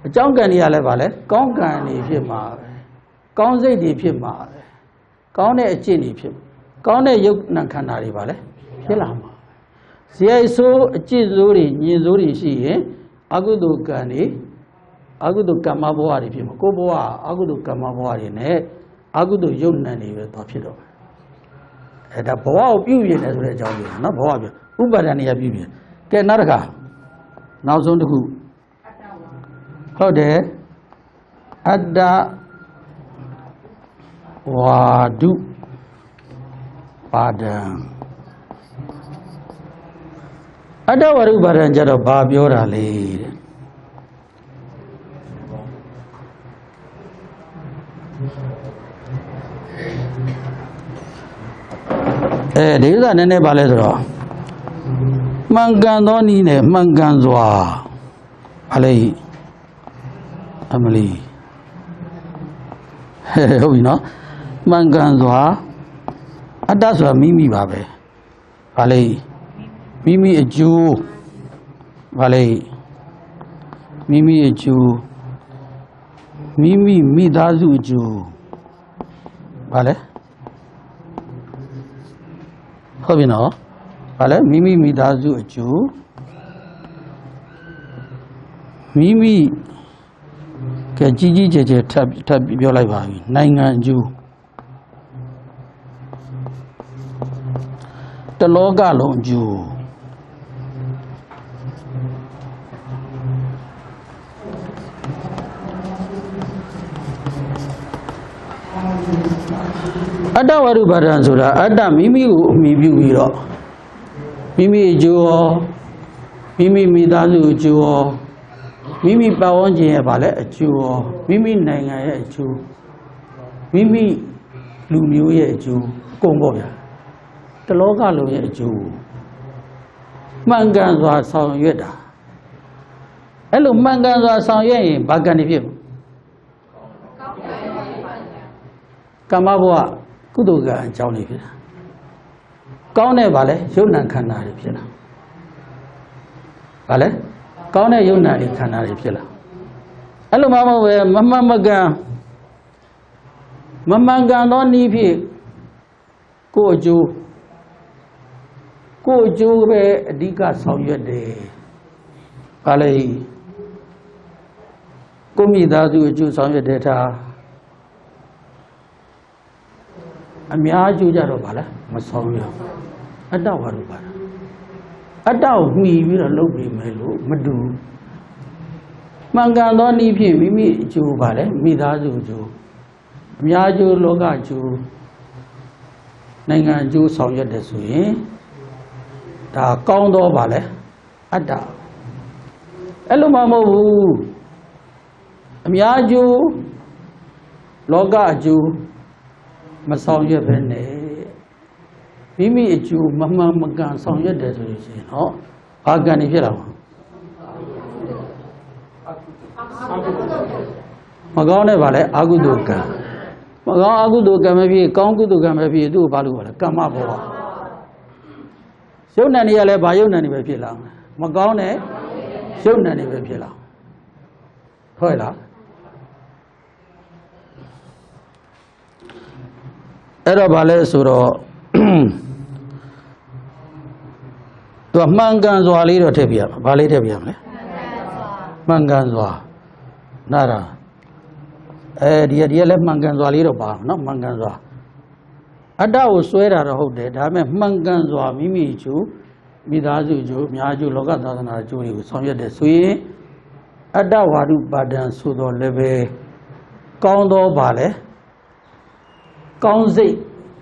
အကြောင်းကံတွေကလည်းပါလေကောင်းကံတွေဖြစ်မှာပဲကောင်းစိတ်တွေဖြစ်မှာပဲကောင်းတဲ့အကျင့်တွေဖြစ်ကောင်းတဲ့ယုတ်နံခန္ဓာတွေပါလေဖြစ်လာမှာ ဇယိုက်ဆိုးအကျင့်ဆိုးတွေညင်ဆိုးတွေရှိရင်အကုသိုလ်ကံတွေအကုသိုလ်ကမ္မဘဝတွေဖြစ်မှာကိုယ်ဘဝအကုသိုလ်ကမ္မဘဝတွေနဲ့အကုသိုလ်ယုတ်နံတွေပဲတော့ဖြစ်တော့အဲဒါဘဝကိုပြုပြင်တယ်ဆိုတဲ့အကြောင်းပြောနော်ဘဝပြဥပါဒဏ်တွေကပြုပြင်ကဲနောက်တစ်ခါနောက်ဆုံးတစ်ခုဟုတ်တယ်အတ္တဝါဒုပါဒံအတ္တဝါဒုပါဒံကြတော့ဘာပြောတာလဲတဲ့ဒီဥစ္စာနည်းနည်းပါလဲဆိုတော့မှန်ကန်သောနည်းနဲ့မှန်ကန်စွာအလေးအမလီဟုတ်ပြီနော်မှန်ကန်စွာအတ္တဆိုတာမိမိပါပဲဘာလဲမိမိအကျိုးဘာလဲမိမိအကျိုးမိမိမိသားစုအကျိုးဘာလဲဟုတ်ပြီနော်ဘာလဲမိမိမိသားစုအကျိုးမိမိကကြီးကြီးကျယ်ကျယ်ထပ်ပြောလိုက်ပါပြီနိုင်ငံအကျိုးတလောကလုံးအကျိုးအတ္တဝါဒုပါဒံဆိုတာအတ္တမိမိကိုအမိပြုပြီးတော့မိမိအကျိုးရောမိမိမိသားစုအကျိုးရောမိမိပတ်ဝန်းကျင်ရဲ့ဗာလဲအကျိုးရောမိမိနိုင်ငံရဲ့အကျိုးမိမိလူမျိုးရဲ့အကျိုးအကုန်ပေါ့ဗျာတလောကလုံးရဲ့အကျိုးမှန်ကန်စွာဆောင်ရွက်တာအဲ့လိုမှန်ကန်စွာဆောင်ရွက်ရင်ဘာကံတွေဖြစ်ကမ္မဘဝကုသိုလ်ကံအကြောင်းတွေဖြစ်တာကောင်းတဲ့ဗာလဲယုံနာခန္ဓာတွေဖြစ်လာဗာလဲကောင်းတဲ့ယုံနာတွေခန္ဓာတွေဖြစ်လာအဲ့လိုမှမဟုတ်ပဲမမှန်မကန်မမှန်ကန်သောနည်းဖြင့်ကိုယ်အကျိုးပဲအဓိကဆောင်ရွက်တယ်ဗာလဲကိုမိသားစုအကျိုးဆောင်ရွက်တဲ့ထားအများအကျိုးကြတော့ဗာလဲမဆောင်ရအတ္တဝါဒုပါဒအတ္တကိုမှီပြီးတော့လုပ်ပြီးမယ်လို့မတူမှန်ကန်သောနည်းဖြင့်မိမိအကျိုးဗာလဲမိသားစုအကျိုးအများအကျိုးလောကအကျိုးနိုင်ငံအကျိုးဆောင်ရွက်တယ်ဆိုရင်ဒါကောင်းသောဗာလဲအတ္တအဲ့လိုမှမဟုတ်ဘူးအများအကျိုးလောကအကျိုးမဆောင်ရွက်ပဲနဲ့မိမိအကျိုးမမှန်မကန်ဆောင်ရွက်တယ်ဆိုလို့ရှိရင်တော့ဘာကံတွေဖြစ်လာမှာမကောင်းတဲ့ဗာလဲအကုသိုလ်ကံမကောင်းအကုသိုလ်ကံပဲဖြစ်ကောင်းကုသိုလ်ကံပဲဖြစ်သူ့ကိုဘာလို့ပါလဲကမ္မဘဝယုတ်နံတွေကလည်းဘာယုတ်နံတွေပဲဖြစ်လာမကောင်းတဲ့ယုတ်နံတွေပဲဖြစ်လာဟုတ်လားအဲ့တော့ဗာလဲဆိုတော့သူကမှန်ကန်စွာလေးတော့ထည့်ပြရမှာဗာလေးထည့်ပြရမလဲမှန်ကန်စွာနားတာဒီကလည်းမှန်ကန်စွာလေးတော့ပါနော်မှန်ကန်စွာအတ္တကိုစွဲတာတော့ဟုတ်တယ်ဒါပေမဲ့မှန်ကန်စွာမိမိအကျိုးမိသားစုအကျိုးအများအကျိုးလောကသာသနာအကျိုးတွေကိုဆောင်ရွက်တယ်ဆိုရင်အတ္တဝါဒုပါဒံဆိုတော့လည်းပဲကောင်းသောပါလဲကောင်းစိတ်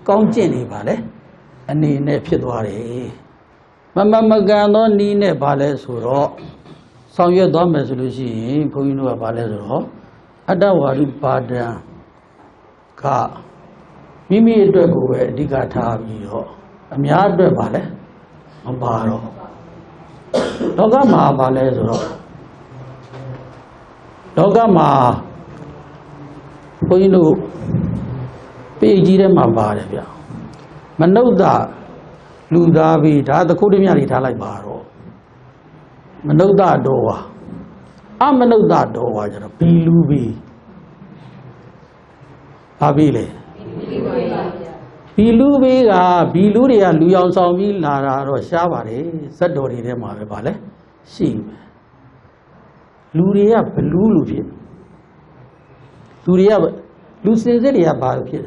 ကောင်းကျင့်နေပါလေအနေနဲ့ဖြစ်သွားတယ်မမကန်သောနီးနဲ့ပါလဲဆိုတော့ဆောင်ရွက်သွားမယ်ဆိုလို့ရှိရင်ဘုန်းကြီးတို့ကပါလဲဆိုတော့အတ္တဝါဒုပါဒံကမိမိအတွက်ကိုပဲအဓိကထားပြီးတော့အများအတွက်ပါလဲမပါတော့လောကမှာပါလဲဆိုတော့လောကမှာဘုန်းကြီးတို့ပေကြီးထဲမှာပါတယ်ဗျမနုဿလူသားပြီးဒါသခုတည်းမြတွေထားလိုက်ပါတော့မနုဿတော်ဝါအမနုဿတော်ဝါကျတော့ဘီလူပြီးဘာပြီးလဲ ဘီလူဘေးကဘီလူတွေကလူရောင်ဆောင်ပြီးလာတာတော့ရှားပါတယ်ဇက်တော်တွေထဲမှာပဲဗာလဲရှိမယ်လူတွေကဘလူးလူဖြစ်လူတွေကလူစင်စစ်တွေကဘာလို့ဖြစ်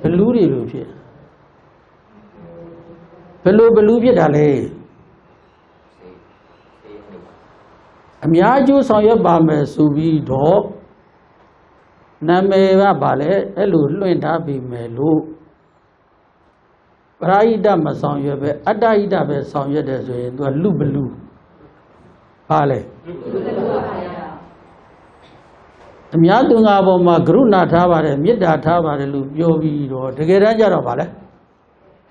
ဘလူးတွေလို့ဖြစ်ဘလူးဖြစ်တာလေအများကျိုးဆောင်ရွက်ပါမယ်ဆိုပြီးတော့နာမည်ကဗာလဲအဲ့လိုလွှင့်ထားပြီမယ်လို့ပရာဟိတမဆောင်ရွက်ပဲအတ္တဟိတပဲဆောင်ရွက်တယ်ဆိုရင်သူကလူဘလူဗာလဲအများသူငါပေါ်မှာကရုဏာထားပါတယ်မေတ္တာထားပါတယ်လို့ပြောပြီးတော့တကယ်တမ်းကျတော့ဗာလဲ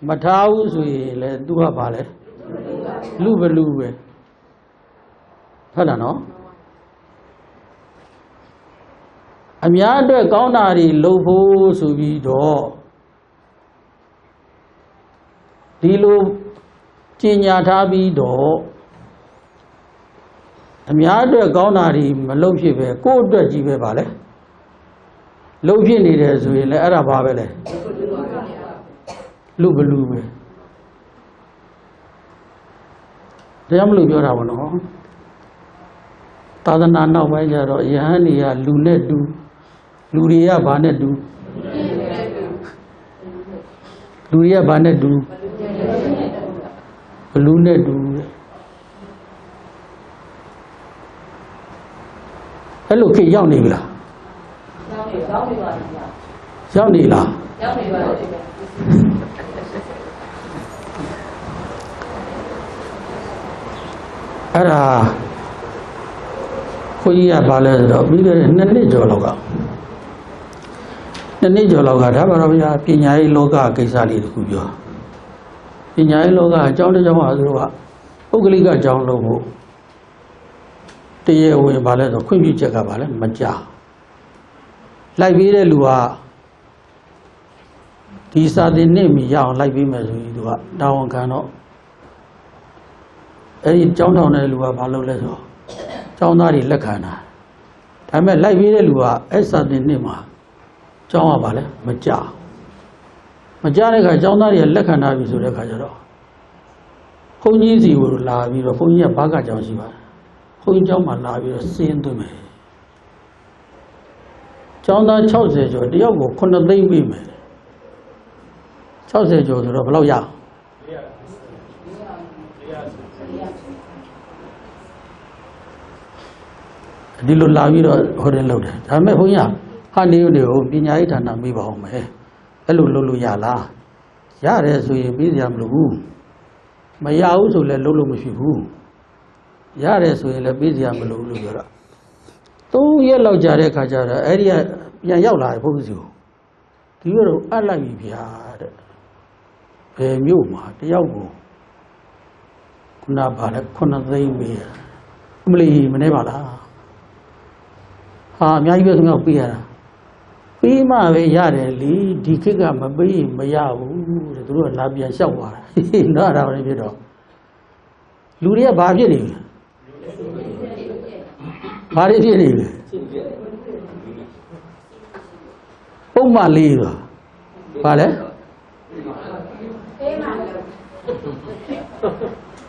မထားဘူးဆိုရင်လေသူကဗာလဲလူဘလူပဲဟုတ်လားနော်အများအတွက်ကောင်းတာတွေလုပ်ဖို့ဆိုပြီးတော့ဒီလိုကျင်ညာထားပြီးတော့အများအတွက်ကောင်းတာတွေမလုပ်ဖြစ်ပဲကိုယ့်အတွက်ကြီးပဲပါလေလုပ်ဖြစ်နေတယ်ဆိုရင်လည်းအဲ့ဒါဘာပဲလဲလူဘလူပဲတရားမလို့ပြောတာဘောနော်သာသနာနောက်ပိုင်းကျတော့ယဟန်တွေကလူနဲ့တူလူတွေကဘာနဲ့တူလူတွေကဘာနဲ့တူဘလူနဲ့တူအဲ့လိုခေတ်ရောက်နေပြီလားရောက်နေလားအဲ့ဒါခွကြီးကဘာလဲဆိုတော့ပြီးခဲ့တဲ့2 နှစ်ကျော်လောက်ကဒါပါတော့ဗျာပညာရေးလောကကိစ္စလေးတခုပြောပညာရေးလောကအကြောင်းတစ်ကြောင်းပါဆိုတော့ပုဂ္ဂလိကအကြောင်းလို့ဖို့တရားဝင်ဘာလဲဆိုခွင့်ပြုချက်ကဘာလဲမကြလိုက်ပြီးတဲ့လူကဒီစာသင်နှစ်မီရအောင်လိုက်ပြီးမယ်ဆိုရင်သူကတာဝန်ခံတော့အဲ့ဒီကျောင်းထောင်တဲ့လူကဘာလုပ်လဲဆိုတော့ကျောင်းသားတွေလက်ခံတာဒါပေမဲ့လိုက်ပြီးတဲ့လူကအဲ့စာသင်နှစ်မှာကျောင်းကဘာလဲမကြတဲ့အခါကျောင်းသားတွေကလက်ခံထားပြီဆိုတဲ့အခါကျတော့ဘုန်းကြီးစီကိုလာပြီးတော့ဘုန်းကြီးကဘာကကျောင်းရှိပါတယ်ဘုန်းကြီးကျောင်းမှာလာပြီးတော့စင်းသွင်းမယ်ကျောင်းသား60ကျော်တယောက်ကို9 သိန်းပေးမယ်60ကျော်ဆိုတော့ဘယ်လောက်ရဒီလိုလာပြီးတော့ဟိုတယ်လုပ်တယ်ဒါပေမဲ့ဘုန်းကြီးကဟာနေနေကိုပညာရေးဌာနမေးပါအောင်မယ်အဲ့လိုလုပ်လို့ရလားရတယ်ဆိုရင်ပြီးစရာမလိုဘူးမရဘူးဆိုလည်းလုပ်လို့မရှိဘူးရတယ်ဆိုရင်လည်းပြီးစရာမလိုဘူးလို့ပြောတာ3 ရက်လောက်ကြာတဲ့အခါကျတော့အဲ့ဒီကပြန်ရောက်လာတယ်ဘုန်းကြီးဒီကတော့အပ်လိုက်ပြီဗျာတဲ့ဘယ်မြို့မှာတယောက်ကိုခုနပါလဲ9 သိန်းပေးရအမလီမနေပါလားဟာအများကြီးပဲသူကပေးရတာပေးမှပဲရတယ်လေဒီခေတ်ကမပေးရင်မရဘူးတဲ့သူတို့ကလာပြန်လျှောက်သွားတာနော်ဒါလည်းဖြစ်တော့လူတွေကဘာဖြစ်နေလဲဘာတွေဖြစ်နေလဲပုံမှန်လေးပါဘာလဲ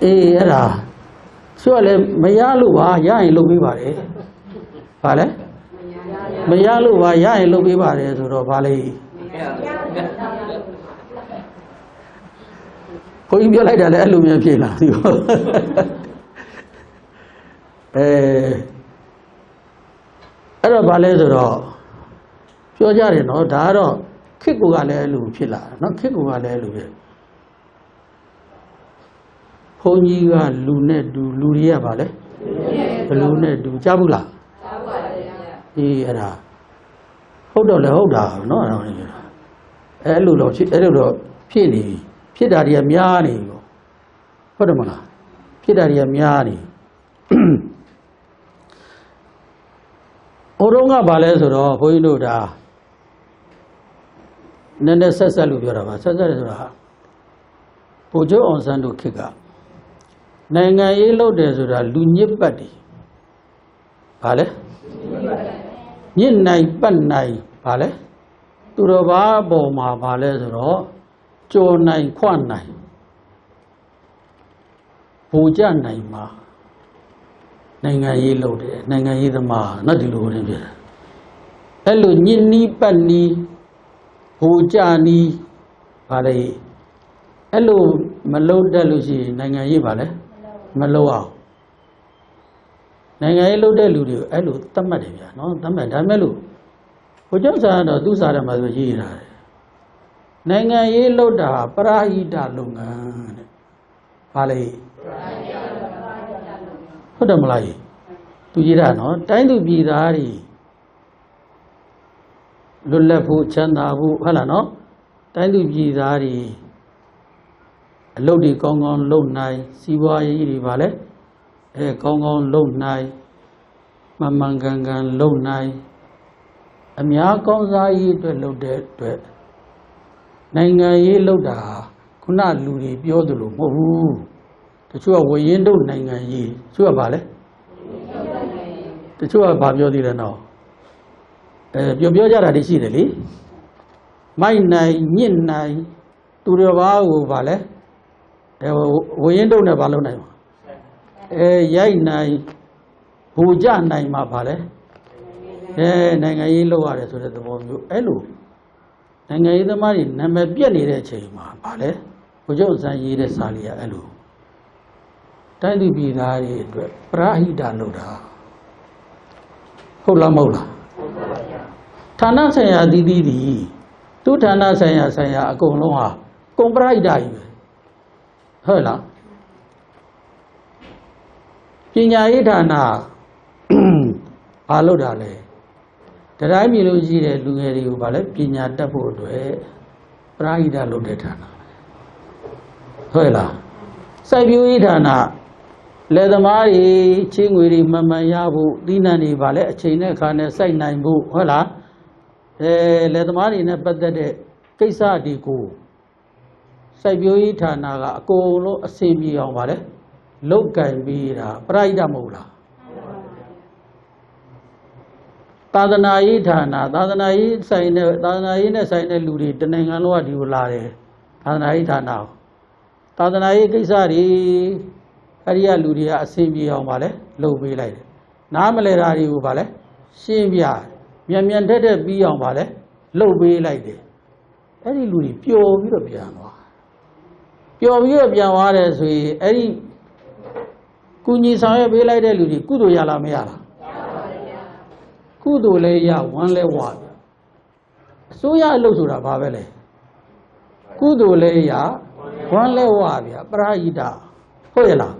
အေးအဲ့ဒါဆိုရလဲမရလို့ပါရရင်လုပ်ပေးပါတယ်ဘာလဲမရလို့ပါရရင်လုပ်ပေးပါတယ်ဆိုတော့ဘာလဲကိုကြီးပြောလိုက်တာလည်းအဲ့လိုမျိုးဖြစ်လာဒီအဲ့တော့ဘာလဲဆိုတော့ပြောကြတယ်နော်ဒါကတော့ခစ်ကူကလည်းအဲ့လိုဖြစ်လာနော်ခစ်ကူကလည်းအဲ့လိုပဲဘုန်းကြီးကလူနဲ့တူလူတွေကဘာလဲဘလူနဲ့တူကြားဘူးလားကြားပါပါဗျာအေးအဲ့ဒါဟုတ်တော့လည်းဟုတ်တာနော်အဲ့လိုတော့အဲ့လိုတော့ဖြစ်နေပြီဖြစ်တာတွေကများနေပြီဟုတ်တယ်မလားဖြစ်တာတွေကများနေဟိုတုန်းကဘာလဲဆိုတော့ဘုန်းကြီးတို့ဒါနည်းနည်းဆက်လို့ပြောတာပါဆက်ဆိုတာဗိုလ်ချုပ်အောင်ဆန်းတို့ခေတ်ကနိုင်ငံရေးလုပ်တယ်ဆိုတာလူညစ်ပတ်တယ်ဘာလဲညစ်နိုင်ပတ်နိုင်ဘာလဲသူ သူတော်ဘာပေါ်မှာပါလဲဆိုတော့ကြော်နိုင်ခွနိုင်ဘူကြနိုင်မှာနိုင်ငံရေးလုပ်တယ်နိုင်ငံရေးသမားနော်ဒီလိုရင်းပြတယ်အဲ့လိုညစ်နီးပတ်နီးဘူကြနီးပါလေအဲ့လိုမလုပ်တတ်လို့ရှိရင်နိုင်ငံရေးပါလေမလုပ်အောင်နိုင်ငံရေးလုပ်တဲ့လူတွေကိုအဲ့လိုသတ်မှတ်တယ်ဗျာနော်သတ်မှတ်ဒါမဲ့လို့ဘုရားစာတော့သူ့စာထဲမှာဆိုရေးထားတယ်နိုင်ငံရေးလုပ်တာပရာဟိတလုပ်ငန်းတဲ့ဘာလဲဟုတ်တယ်မလားသူရေးတာနော်တိုင်းသူပြည်သားတွေလွတ်လပ်ဖို့ချမ်းသာဖို့ဟုတ်လားနော်တိုင်းသူပြည်သားတွေအလုပ်တွေကောင်းကောင်းလုပ်နိုင်စီးပွားရေးတွေပါလေကောင်းကောင်းလုပ်နိုင်မှန်မှန်ကန်ကန်လုပ်နိုင်အများကောင်းစားရေးအတွက်လုပ်တဲ့အတွက်နိုင်ငံရေးလုပ်တာခုနလူတွေပြောသလိုမဟုတ်ဘူးတချို့ကဝရင်တို့နိုင်ငံရေးတချို့ကဘာလဲတချို့ကဘာပြောသေးတယ်နော်ပြောကြတာတွေရှိတယ်လေမိုက်နိုင်ညစ်နိုင်သူတော်ဘာကိုဘာလဲဝရင်တို့နဲ့ဘာလုပ်နိုင်မှာရိုက်နိုင်ဘူကြနိုင်မှာဘာလဲနိုင်ငံရေးလုပ်ရတယ်ဆိုတဲ့သဘောမျိုးအဲ့လိုနိုင်ငံရေးသမားတွေနာမည်ပြက်နေတဲ့အချိန်မှာဘာလဲဘုရားစံရေးတဲ့စာလေးကအဲ့လိုတိုင်းသူပြည်သားတွေအတွက်ပရာဟိတလုပ်တာဟုတ်လားမဟုတ်လားဌာနဆိုင်ရာတီးတီးဒီသူဌာနဆိုင်ရာအကုန်လုံးဟာကွန်ပရာဟိတကြီးပဲဟုတ်လားပညာရေးဌာနဘာလုပ်တာလဲတိုင်းပြည်လို့ရှိတဲ့လူငယ်တွေကိုဗာလဲပညာတတ်ဖို့အတွက်ပရာဟိတလုပ်တဲ့ဌာနဟုတ်လားစိုက်ပျိုးရေးဌာနလယ်သမားတွေချင်းငွေတွေမှန်မှန်ရဖို့သီးနှံတွေဗာလဲအချိန်နဲ့အခါနဲ့စိုက်နိုင်ဖို့ဟုတ်လားလယ်သမားတွေနဲ့ပတ်သက်တဲ့ကိစ္စတွေကိုစိုက်ပျိုးရေးဌာနကအကုန်လုံးအဆင်ပြေအောင်ဗာလဲလုတ်ကင်ပြီးတာပရာဟိတမဟုတ်လားသာသနာရေးဌာနသာသနာရေးနဲ့ဆိုင်တဲ့လူတွေတနိုင်ငံလုံးကဒီကိုလာတယ်သာသနာရေးဌာနသာသနာရေးကိစ္စတွေအဲ့ဒီကလူတွေကအဆင်ပြေအောင်ပါလဲလုပ်ပေးလိုက်တယ်နားမလဲတာတွေကိုပါလဲရှင်းပြမြန်ထက်ပြီးအောင်ပါလဲလုပ်ပေးလိုက်တယ်အဲ့ဒီလူတွေပျော်ပြီးတော့ပြန်သွားတယ်ဆိုရင်အဲ့ဒီကုညီဆောင်ရွက်ပေးလိုက်တဲ့လူတွေကုသိုလ်ရလားမရလားကုသိုလ်လည်းရဝမ်းလည်းဝါအစိုးရအလုပ်ဆိုတာဘာပဲလဲကုသိုလ်လည်းရဝမ်းလည်းဝါဗျာပရာဟိတဟုတ်ရလား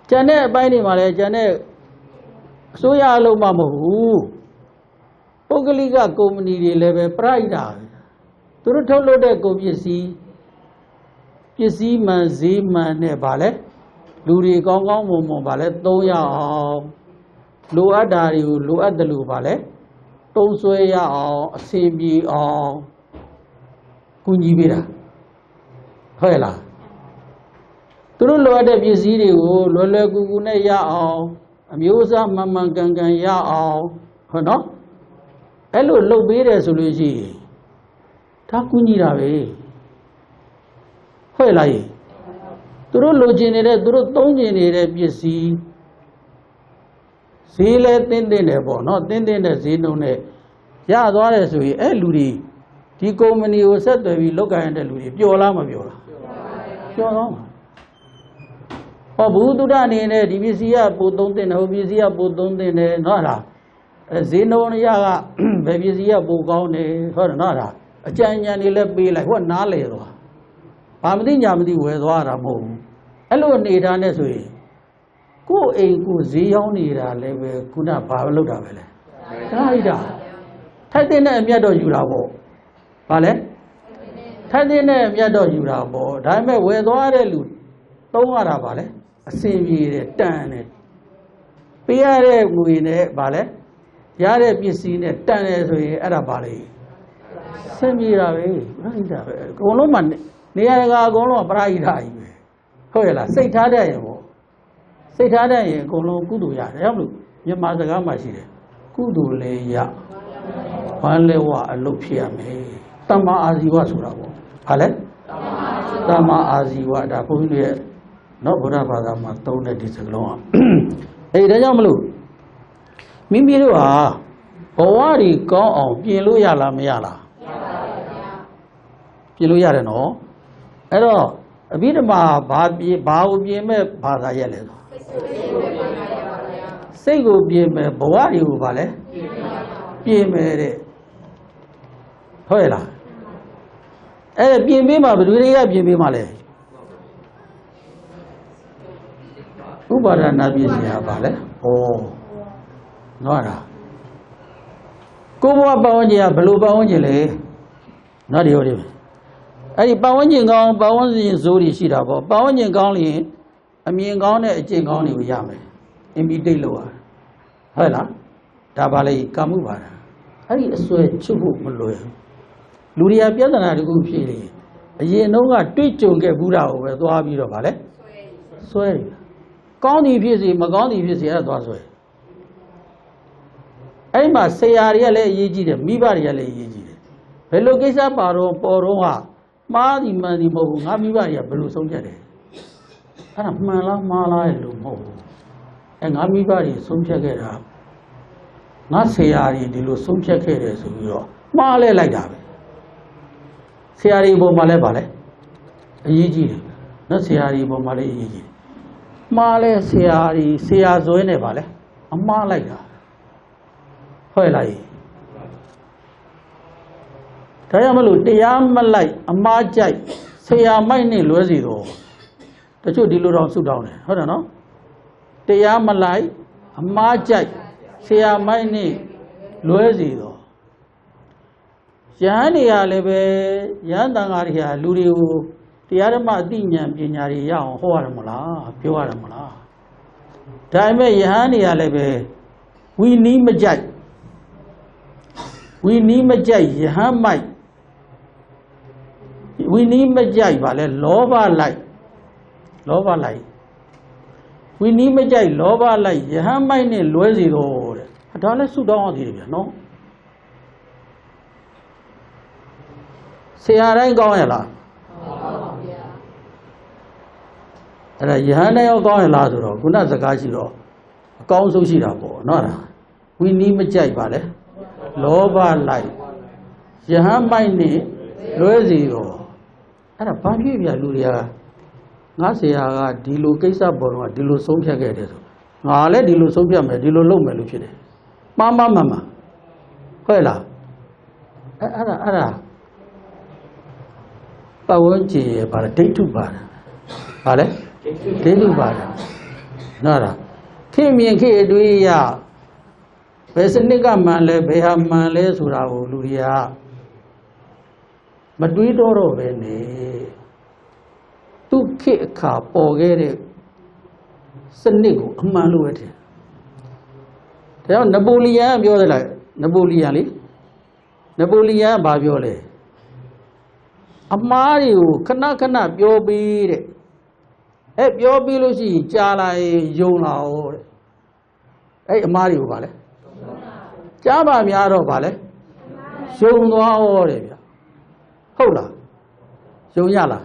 ကျန်တဲ့အပိုင်းတွေမှာလည်းကျန်တဲ့အစိုးရအလုပ်မှမဟုတ်ဘူးပုဂ္ဂလိကကုမ္ပဏီတွေလည်းပဲပရာဟိတသူတို့ထုတ်လုပ်တဲ့ကုန်ပစ္စည်းမှန်ဈေးမှန်နဲ့ဗာလဲလူတွေကောင်းကောင်းမွန်မွန်ဗာလဲသုံးရအောင်လိုအပ်တာတွေကိုလိုအပ်တယ်လို့ဗာလဲတုံးဆွဲရအောင်အဆင်ပြေအောင်ကူညီပေးတာဟုတ်ရဲ့လားသူတို့လိုအပ်တဲ့ပစ္စည်းတွေကိုလွယ်လွယ်ကူကူနဲ့ရအောင်အမျိုးအစားမှန်မှန်ကန်ကန်ရအောင်ဟုတ်နော်အဲ့လိုလုပ်ပေးတယ်ဆိုလို့ရှိရင်ဒါကူညီတာပဲဟုတ်လားသူတို့လိုချင်နေတဲ့သူတို့သုံးချင်နေတဲ့ပစ္စည်းဈေးလဲတင်းတယ်ပေါ့နော်တင်းတဲ့ဈေးနှုန်းနဲ့ရသွားတယ်ဆိုရင်အဲ့လူတွေဒီကုမ္ပဏီကိုဆက်သွယ်ပြီးလုပ်ကိုင်ရတဲ့လူတွေပျော်လားမပျော်လားပျော်တော့မှာဟောဘုသူဒ္ဓအနေနဲ့ဒီပစ္စည်းကပို့သုံးတင်တယ်ဟိုပစ္စည်းကပို့သုံးတင်တယ်နော်လားဈေးနှုန်းရကဘယ်ပစ္စည်းကပိုကောင်းတယ်ဟုတ်တယ်နော်လားအကြံဉာဏ်တွေလည်းပေးလိုက်ဟိုကနားလေသွားဘာမသိညာမသိဝယ်သွားတာမဟုတ်ဘူးအဲ့လိုအနေထားနဲ့ဆိုရင်ကိုယ်အိမ်ကိုဈေးရောက်နေတာလည်းပဲခုနဘာလုပ်တာပဲလဲဒါဟိတာထိုက်တဲ့အမြတ်တော့ယူတာပေါ့ဘာလဲထိုက်တဲ့အမြတ်တော့ယူတာပေါ့ဒါပေမဲ့ဝယ်သွားတဲ့လူသုံးရတာဘာလဲအစင်ပြေတယ်တန်တယ်ပေးရတဲ့ငွေနဲ့ဘာလဲရတဲ့ပစ္စည်းနဲ့တန်တယ်ဆိုရင်အဲ့ဒါဘာလဲစင်ပြေတာပဲပရာဟိတပဲအကုန်လုံးမှနေရာကအကုန်လုံးကပရာဟိတကြီးပဲဟုတ်ရဲ့လားစိတ်ထားတဲ့ရင်ပေါ့စိတ်ထားတဲ့ရင်အကုန်လုံးကုသိုလ်ရတယ်ဟုတ်လို့မြန်မာစကားမှာရှိတယ်ကုသိုလ်လည်းရဝ ဝမ်းလဲဝအလုပ်ဖြစ်ရမယ်တမ္မာအာဇီဝဆိုတာပေါ့ဟာလဲတမ္မာအာဇီဝဒါဘုန်းကြီးရဲ့နော်ဗုဒ္ဓဘာသာမှာသုံးတဲ့ဒီစကားလုံးอ่ะအဲ့ဒါကြောင့်မလို့မိမိတို့ဟာဘဝတွေကောင်းအောင်ပြင်လို့ရလားမရလားပြင်လို့ရတယ်နော်အဲ့တော့အဘိဓမ္မာဘာကိုပြင်မဲ့ဘာသာရက်လဲစိတ်ကိုပြင်မဲ့ဘဝတွေကိုဗာလဲပြင်မဲ့တဲ့ဟုတ်ရဲ့လားအဲ့ဒါပြင်ပေးမှာဘယ်သူတွေကပြင်ပေးမှာလဲဥပါဒနာပြည့်စရာဗာလဲဩနော်လားကိုဘဝပတ်ဝန်းကျင်ကဘယ်လိုပတ်ဝန်းကျင်လဲနော်ဒီဟုတ်တယ်အဲ့ဒီပတ်ဝန်းကျင်ကောင်းပတ်ဝန်းကျင်ဇိုးတွေရှိတာပေါ့ပတ်ဝန်းကျင်ကောင်းရင်အမြင်ကောင်းတဲ့အကျင့်ကောင်းတွေကိုရမယ်အမိတိတ်လို့ရဟုတ်လားဒါပါလေကာမှုပါတာအဲ့ဒီအစွဲချုပ်ဖို့မလွယ်ဘူးလူတွေကပြဿနာတခုဖြစ်နေအရင်တုန်းကတွေ့ကြုံခဲ့ဘူးတာကိုပဲသွားပြီးတော့ဗာလဲဆွဲတယ်ကောင်းသည်ဖြစ်စီမကောင်းသည်ဖြစ်စီအဲ့ဒါသွားဆွဲအဲ့ဒီမှာဆရာတွေကလည်းအရေးကြီးတယ်မိဘတွေကလည်းအရေးကြီးတယ်ဘယ်လိုကိစ္စပါတော့ပေါ်တော့ဟာမှားသည်မှန်သည်မဟုတ်ဘူးငါမိဘတွေကဘယ်လိုဆုံးဖြတ်တယ်အဲ့ဒါမှန်လားမှားလားလို့မဟုတ်ဘူးအဲ့ငါမိဘတွေဆုံးဖြတ်ခဲ့တာငါဆရာတွေဒီလိုဆုံးဖြတ်ခဲ့တယ်ဆိုပြီးတော့မှားလဲလိုက်တာပဲဆရာတွေပုံမှာလဲပါလဲအရေးကြီးတယ်နော်ဆရာတွေပုံမှာလဲအရေးကြီးတယ်မှားလဲဆရာတွေဆရာဇွဲနေပါလဲအမှားလိုက်တာဟုတ်လားဒါကြောင့်မလို့တရားမလိုက်အမှားကြိုက်ဆရာမိုက်နဲ့လွဲစီတော့တချို့ဒီလိုတော့ဆုတောင်းတယ်ဟုတ်တယ်နော်တရားမလိုက်အမှားကြိုက်ဆရာမိုက်နဲ့လွဲစီတော့ယဟန်တွေကလည်းပဲယဟန်တန်ဃာတွေကလူတွေကိုတရားဓမ္မအသိဉာဏ်ပညာတွေရအောင်ဟောရတယ်မလားပြောရတယ်မလားဒါပေမဲ့ယဟန်တွေကလည်းပဲဝီနီးမကြိုက်ဝီနီးမကြိုက်ယဟန်မိုက်ဝီနီးမကြိုက်ပါလေလောဘလိုက်ဝီနီးမကြိုက်လောဘလိုက်ယဟန်မိုက်နဲ့လွဲစီတော့တဲ့ဒါလည်းဆုတောင်းရသေးတယ်ဗျာနော်ဆရာတိုင်းကောင်းရလားအဲ့ဒါယဟန်တိုင်းရောကောင်းရလားဆိုတော့ခုနစကားရှိတော့အကောင်းဆုံးရှိတာပေါ့နော်ဝီနီးမကြိုက်ပါလေလောဘလိုက်ယဟန်မိုက်နဲ့လွဲစီတော့အဲ့ဒါဘာဖြစ်ပြလူတွေကငါဆရာကဒီလိုကိစ္စပေါ်တော့ဒီလိုဆုံးဖြတ်ခဲ့တယ်ဆိုငါလည်းဒီလိုဆုံးဖြတ်မယ်ဒီလိုလုပ်မယ်လို့ဖြစ်တယ်မှားဟုတ်လားအဲ့ဒါပတ်ဝန်းကျင်ရပါလေဒိဋ္ဌုပါတာဘာလဲဒိဋ္ဌုပါတာနော်လားခင်မြင်ခေအတွေ့ရဘယ်စနစ်ကမှန်လဲဘယ်ဟာမှန်လဲဆိုတာကိုလူတွေကမတွေးတော့ပဲနဲ့သူခေအခါပေါ်ခဲ့တဲ့စနစ်ကိုအမှန်လို့ပဲထင်ဒါကြောင့်နပိုလီယန်ပြောတယ်လားနပိုလီယန်ဘာပြောလဲအမားတွေကိုခဏပြောပြီးတဲ့ပြောပြီးလို့ရှိရင်ကြားလာရင်ယုံလာဟောတဲ့အမားတွေကိုဗာလဲကြားပါများတော့ဗာလဲယုံသွားဟောတယ်ဗျဟုတ်လားယုံရလား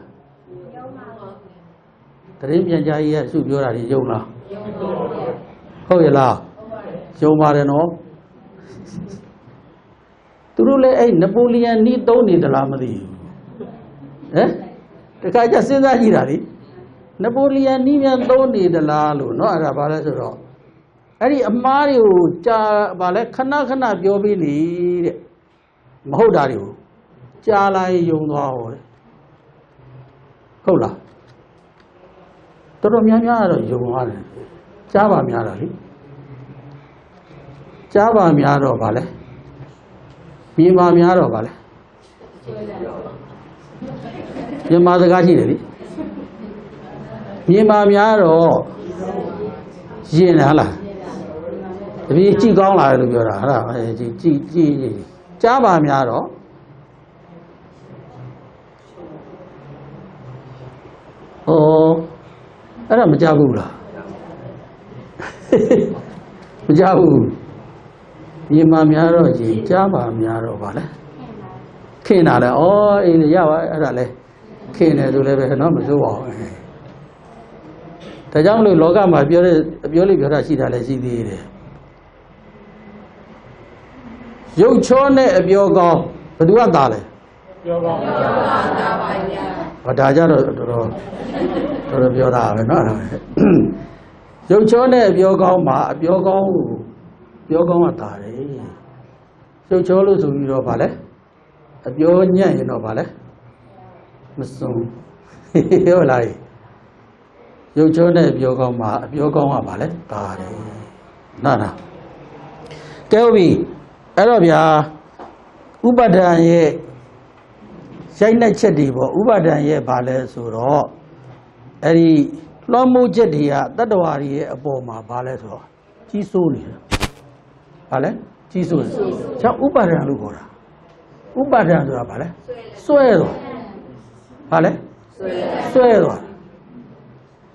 တရင်ပြန်ကြားကြီးရဲ့သူပြောတာဒီယုံလားဟုတ်ရဲ့လားယုံပါတယ်နော်သူတို့လည်းနပိုလီယန်နီးသုံးနေသလားမသိဘူးတခါကျစဉ်းစားကြည့်တာလေနပိုလီယန်နီးမြန်သုံးနေသလားလို့เนาะအဲ့ဒါဘာလဲဆိုတော့အဲ့ဒီအမားတွေကိုကြာဘာလဲခဏပြောပြီးနေတဲ့မဟုတ်တာတွေကိုကြာလာရင်ယုံသွားဟောတယ်ဟုတ်လားတော်တော်များတော့ယုံသွားတယ်ကြားပါများတာလေကြားပါများတော့ဗာလဲမြင်ပါများတော့ဗာလဲမြန်မာစကားရှိတယ်လေမြင်ပါများတော့ရင်လားတပည့်ကြည့်ကောင်းလာတယ်လို့ပြောတာဟုတ်လားကြည့်ကြားပါများတော့အဲ့ဒါမကြဘူးလားမကြဘူး မြေမှာများတော့ကြီးကြားပါများတော့ဗာလဲခင်းတာလဲဩအေးရပါအဲ့ဒါလဲခင်းတယ်ဆိုလည်းပဲနော်မစိုးပါဘူးဒါကြောင့်လို့လောကမှာပြောလိပြောတာရှိတာလည်းရှိသေးတယ်ရုပ်ချောနဲ့အပြောကောင်းဘယ်သူကသာလဲပြောကောင်းသာပါဗျာဟောဒါကြတော့တော်တော်ပြောတာပဲနော်ရုပ်ချောနဲ့အပြောကောင်းမှာအပြောကောင်းပြောကောင်းကသာတယ်ရုပ်ချောလို့ဆိုပြီးတော့ဗာလဲအပြောညံ့ရင်တော့ဗာလဲမစုံဟုတ်လားရုပ်ချောနဲ့အပြောကောင်းမှာအပြောကောင်းကဗာလဲသာတယ်နားလားကဲဟုတ်ပြီအဲ့တော့ဗျာဥပါဒံရဲ့ရိုက်နှက်ချက်တွေပေါ့ဥပါဒံရဲ့ဗာလဲဆိုတော့အဲ့ဒီလွှမ်းမိုးချက်တွေကတတ္တဝါတွေရဲ့အပေါ်မှာဗာလဲဆိုတော့ကြီးစိုးနေတယ်ဗာလဲကြီးစိုးတယ်ကြောင့်ဥပါဒံလို့ခေါ်တာဥပါဒံဆိုတာဗာလဲစွဲတော့ဗာလဲစွဲတော့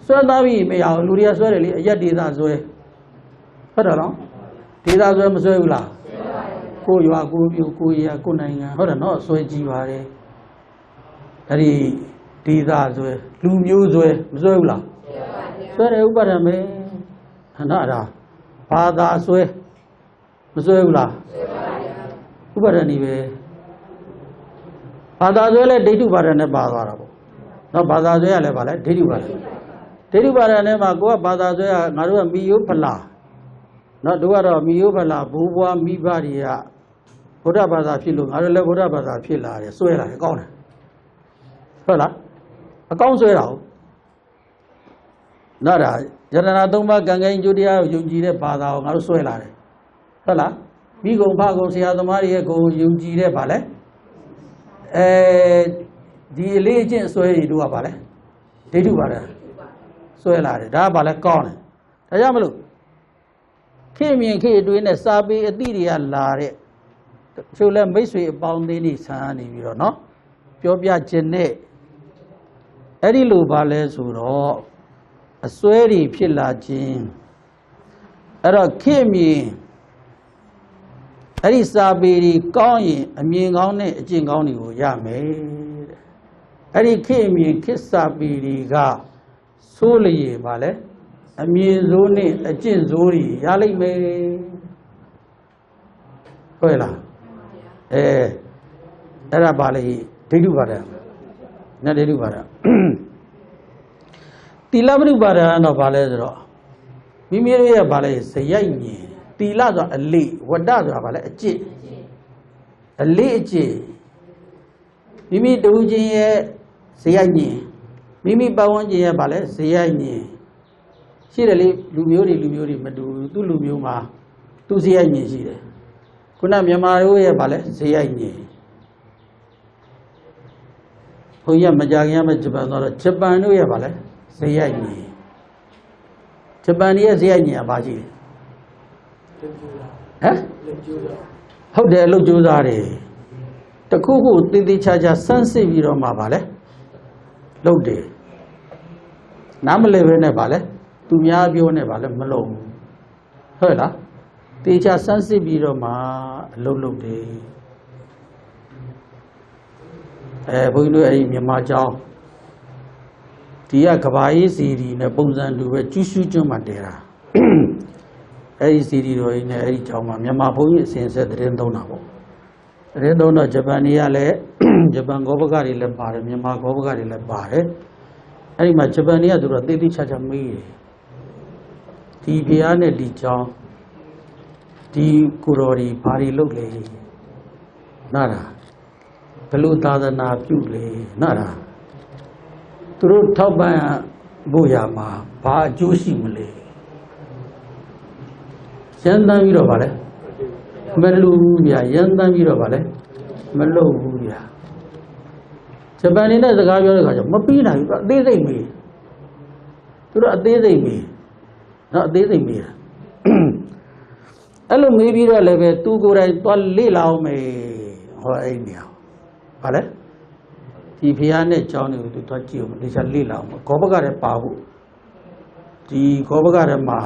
စွဲသားပြီးမရအောင်လူတွေကစွဲတယ်လေအရက်ဒေသစွဲဟုတ်တယ်နော်ဒေသစွဲမစွဲဘူးလားကိုရွာကိုပြိုကိုရကိုနိုင်ငံဟုတ်တယ်နော်စွဲကြည့်ပါတယ်အဲ့ဒီဒေသစွဲလူမျိုးစွဲမစွဲဘူးလားစွဲတယ်ဥပါဒံပဲဟနာဒါဘာသာစွဲမစွဲဘူးလားဥပါဒံနေပဲဘာသာစွဲလဲဒိဋ္ဌုပါဒံနဲ့ပါသွားတာပေါ့နော်ဘာသာစွဲရလဲဗာလဲဒိဋ္ဌုပါဒံဒိဋ္ဌုပါဒံနဲ့မှာကိုကဘာသာစွဲကငါတို့ကမိယုဖလာနော်တို့ကတော့မိယုဖလာဘိုးဘွားမိဘတွေကဗုဒ္ဓဘာသာဖြစ်လို့ငါတို့လည်းဗုဒ္ဓဘာသာဖြစ်လာတယ်စွဲလာတယ်ကောင်းတယ်ဟုတ်လားအကောင်းစွဲတာဟုတ်နော်ဒါယတနာသုံးပါးကံကံကျိုးတရားကိုယုံကြည်တဲ့ဘာသာကိုငါတို့စွဲလာတယ်ဟုတ်လားမိဂုံဖဂုံဆရာသမားတွေရဲ့ကိုယုံကြည်တဲ့ဗာလဲဒီအလေးအကျင့်စွဲတွေတို့ကဗာလဲဒိဋ္ဌုပါဒံစွဲလာတယ်ဒါကဗာလဲကောင်းတယ်ဒါကြောင့်မလို့ခေမြင်ခေအတွင်းနဲ့စာပေအသည့်တွေကလာတဲ့ချို့လဲမိတ်ဆွေအပေါင်းအသင်းတွေဆန်းနေပြီးတော့เนาะပြောပြခြင်းနဲ့အဲ့ဒီလိုပါလဲဆိုတော့အစွဲတွေဖြစ်လာခြင်းအဲ့တော့ခေမြင်အဲ့ဒီစာပေတွေကောင်းရင်အမြင်ကောင်းနဲ့အကျင့်ကောင်းတွေကိုရမယ်တဲ့အဲ့ဒီခေမြင်ခေစာပေတွေကဆိုးလျေပါလဲအမြင်ဆိုးနဲ့အကျင့်ဆိုးတွေရလိမ့်မယ်ဟုတ်လားအဲ့ဒါပါလေဒိဋ္ဌုပါဒံနဲ့ဒိဋ္ဌုပါဒံသီလပရိပါဒံတော့ဘာလဲဆိုတော့မိမိတို့ရဲ့ဘာလဲဇယိုက်မြင်သီလဆိုတာအလေးဝတ္တဆိုတာဘာလဲအကျင့်အလေးအကျင့်မိမိတူချင်းရဲ့ဇယိုက်မြင်မိမိပတ်ဝန်းကျင်ရဲ့ဘာလဲဇယိုက်မြင်ရှိတယ်လေလူမျိုးတွေမတူဘူးသူ့လူမျိုးမှာသူ့ဇယိုက်မြင်ရှိတယ်ခုနမြန်မာတို့ရဲ့ဗာလဲဇယိုက်ညင်ဘုန်းကြီးကမကြခင်ကမှဂျပန်သွားတော့ဂျပန်တို့ရဲ့ဗာလဲဇယိုက်ညင်ဂျပန်ရဲ့ဇယိုက်ညင်ကဘာရှိလဲဟမ်ဟုတ်တယ်အလုပ်ကြိုးစားတယ်တခုခုတည်တည်ချာချာစမ်းစစ်ပြီးတော့မှဗာလဲလုပ်တယ်နားမလည်ပဲနဲ့ဗာလဲသူများပြောနေဗာလဲမလုပ်ဘူးဟုတ်လားတေချာစမ်းစစ်ပြီးတော့မှအလုပ်လုပ်တယ်ဘုန်းကြီးတို့အဲ့ဒီမြန်မာကျောင်းဒီကကဘာရေးစီဒီနဲ့ပုံစံတူပဲကျူးရှူးကျွန်းမှာတည်တာအဲ့ဒီစီဒီတော်ကြီးနဲ့အဲ့ဒီကျောင်းမှာမြန်မာဘုန်းကြီးအစဉ်ဆက်သတင်းသုံးတာပေါ့သတင်းသုံးတော့ဂျပန်တွေကလည်းဂျပန်ဂောဘကတွေလည်းပါတယ်မြန်မာဂောဘကတွေလည်းပါတယ်အဲ့ဒီမှာဂျပန်တွေကသူတို့တေးသေးချာချာမေးတယ်ဒီဘုရားနဲ့ဒီကျောင်းဒီကိုတော်ဒီဘာတွေလုပ်လဲနားတာဘလို့သာသနာပြုလဲနားတာသူတို့ထောက်ပံ့ဖို့ရမှာဘာအကျိုးရှိမလဲရန်တမ်းပြီးတော့ဗာလဲမလူဘူးဗျာရန်တမ်းပြီးတော့ဗာလဲမလုပ်ဘူးဗျာဂျပန်နေနဲ့စကားပြောတဲ့ခါကျမပြီးနိုင်ဘူးအသေးစိတ်မေးသူတို့အသေးစိတ်မေးနော်အသေးစိတ်မေးတာအဲ့လိုမေးပြီးတော့လည်းပဲသူကိုယ်တိုင်သွားလေ့လာအောင်မယ်ဟောအဲ့နေအောင်ဗာလဲဒီဖျားနဲ့ကြောင်းတွေကိုသူသွားကြည့်အောင်လေ့ချလေ့လာအောင်ဂောဘကလည်းပါဖို့ဒီဂောဘကလည်းမှာ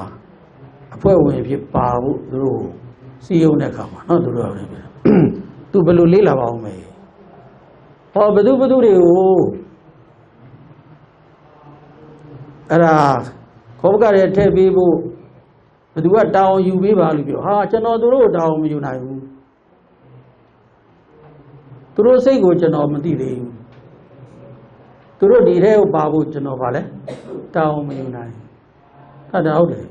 အဖွဲ့ဝင်ဖြစ်ပါဖို့သူတို့ စီယုံတဲ့ခါမှာနော်သူတို့ကလည်းသူဘယ်လိုလေးလာပါအောင်မေဟောဘသူတွေကိုအဲ့ဒါခေါပကရဲထည့်ပေးဖို့ဘသူကတောင်းယူပေးပါလို့ပြောဟာကျွန်တော်တို့တောင်းမယူနိုင်ဘူးသူတို့စိတ်ကိုကျွန်တော်မသိသေးဘူးသူတို့ဒီထဲကိုပါဖို့ကျွန်တော်ဗာလဲတောင်းမယူနိုင်ဟုတ်တယ်ဟုတ်တယ်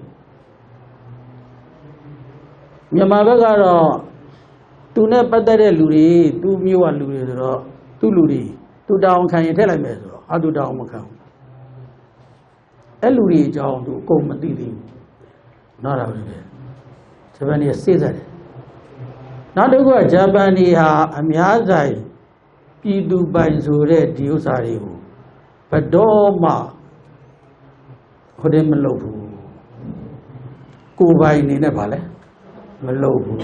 မြန်မာဘက်ကတော့သူနဲ့ပတ်သက်တဲ့လူတွေသူမျိုးကလူတွေဆိုတော့သူလူတွေသူတောင်းခံရင်ထည့်လိုက်မယ်ဆိုတော့သူတောင်းမခံဘူးအဲ့လူတွေအကြောင်းသူအကုန်မသိသေးဘူးနော်ဒါပဲဂျပန်တွေစိတ်ဆက်တယ်နောက်တစ်ခုကဂျပန်တွေဟာအများဆိုင်ပြည်သူပိုင်ဆိုတဲ့ဒီဥစ္စာတွေကိုဘယ်တော့မှဟိုတည်းမလုပ်ဘူးကိုယ်ပိုင်နေနဲ့ဗာလဲမလုပ်ဘူး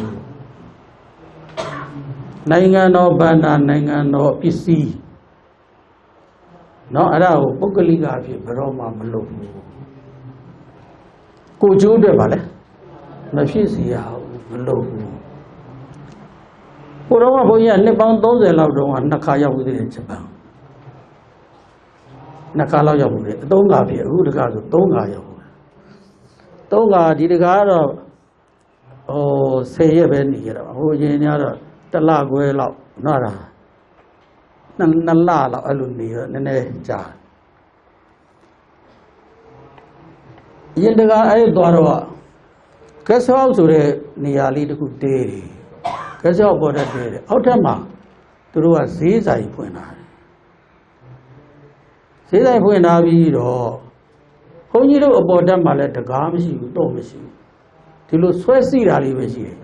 နိုင်ငံတော်ဗန္ဒာနိုင်ငံတော်ပစ္စည်းနော်အဲ့ဒါကိုပုဂ္ဂလိကအဖြစ်ဘယ်တော့မှမလုပ်ဘူးကိုကျိုးအတွက်ဗာလဲမဖြစ်စီရဘူးမလုပ်ဘူးဟိုတော့ဘုန်းကြီးကနှစ်ပေါင်း30လောက်တုန်းကနှစ်ခါရောက်ပြီးတဲ့ဂျပန်နှစ်ခါလောက်ရောက်ပြီးတယ်3ခါဖြစ်အခုတခါဆို3ခါရောက်ပြီး3ခါဒီတခါကတော့10ရက်ပဲနေကြတာဟိုအရင်ကတော့1လခွဲလောက်နော်ဒါ2လလောက်အဲ့လိုနေတော့နည်းနည်းကြာအရင်တခါအဲ့သွားတော့ကက်ဆောက်ဆိုတဲ့နေရာလေးတခုတေးတယ်ကဲကြောက်ပေါ်တတ်တယ်အောက်ထပ်မှာသူတို့ကဈေးဆိုင်ဖွင့်တာဈေးဆိုင်ဖွင့်ထားပြီးတော့ဘုန်းကြီးတို့အပေါ်တက်မှာလည်းတကားမရှိဘူးတော့မရှိဘူးဒီလိုဆွဲစီတာလေးပဲရှိတယ်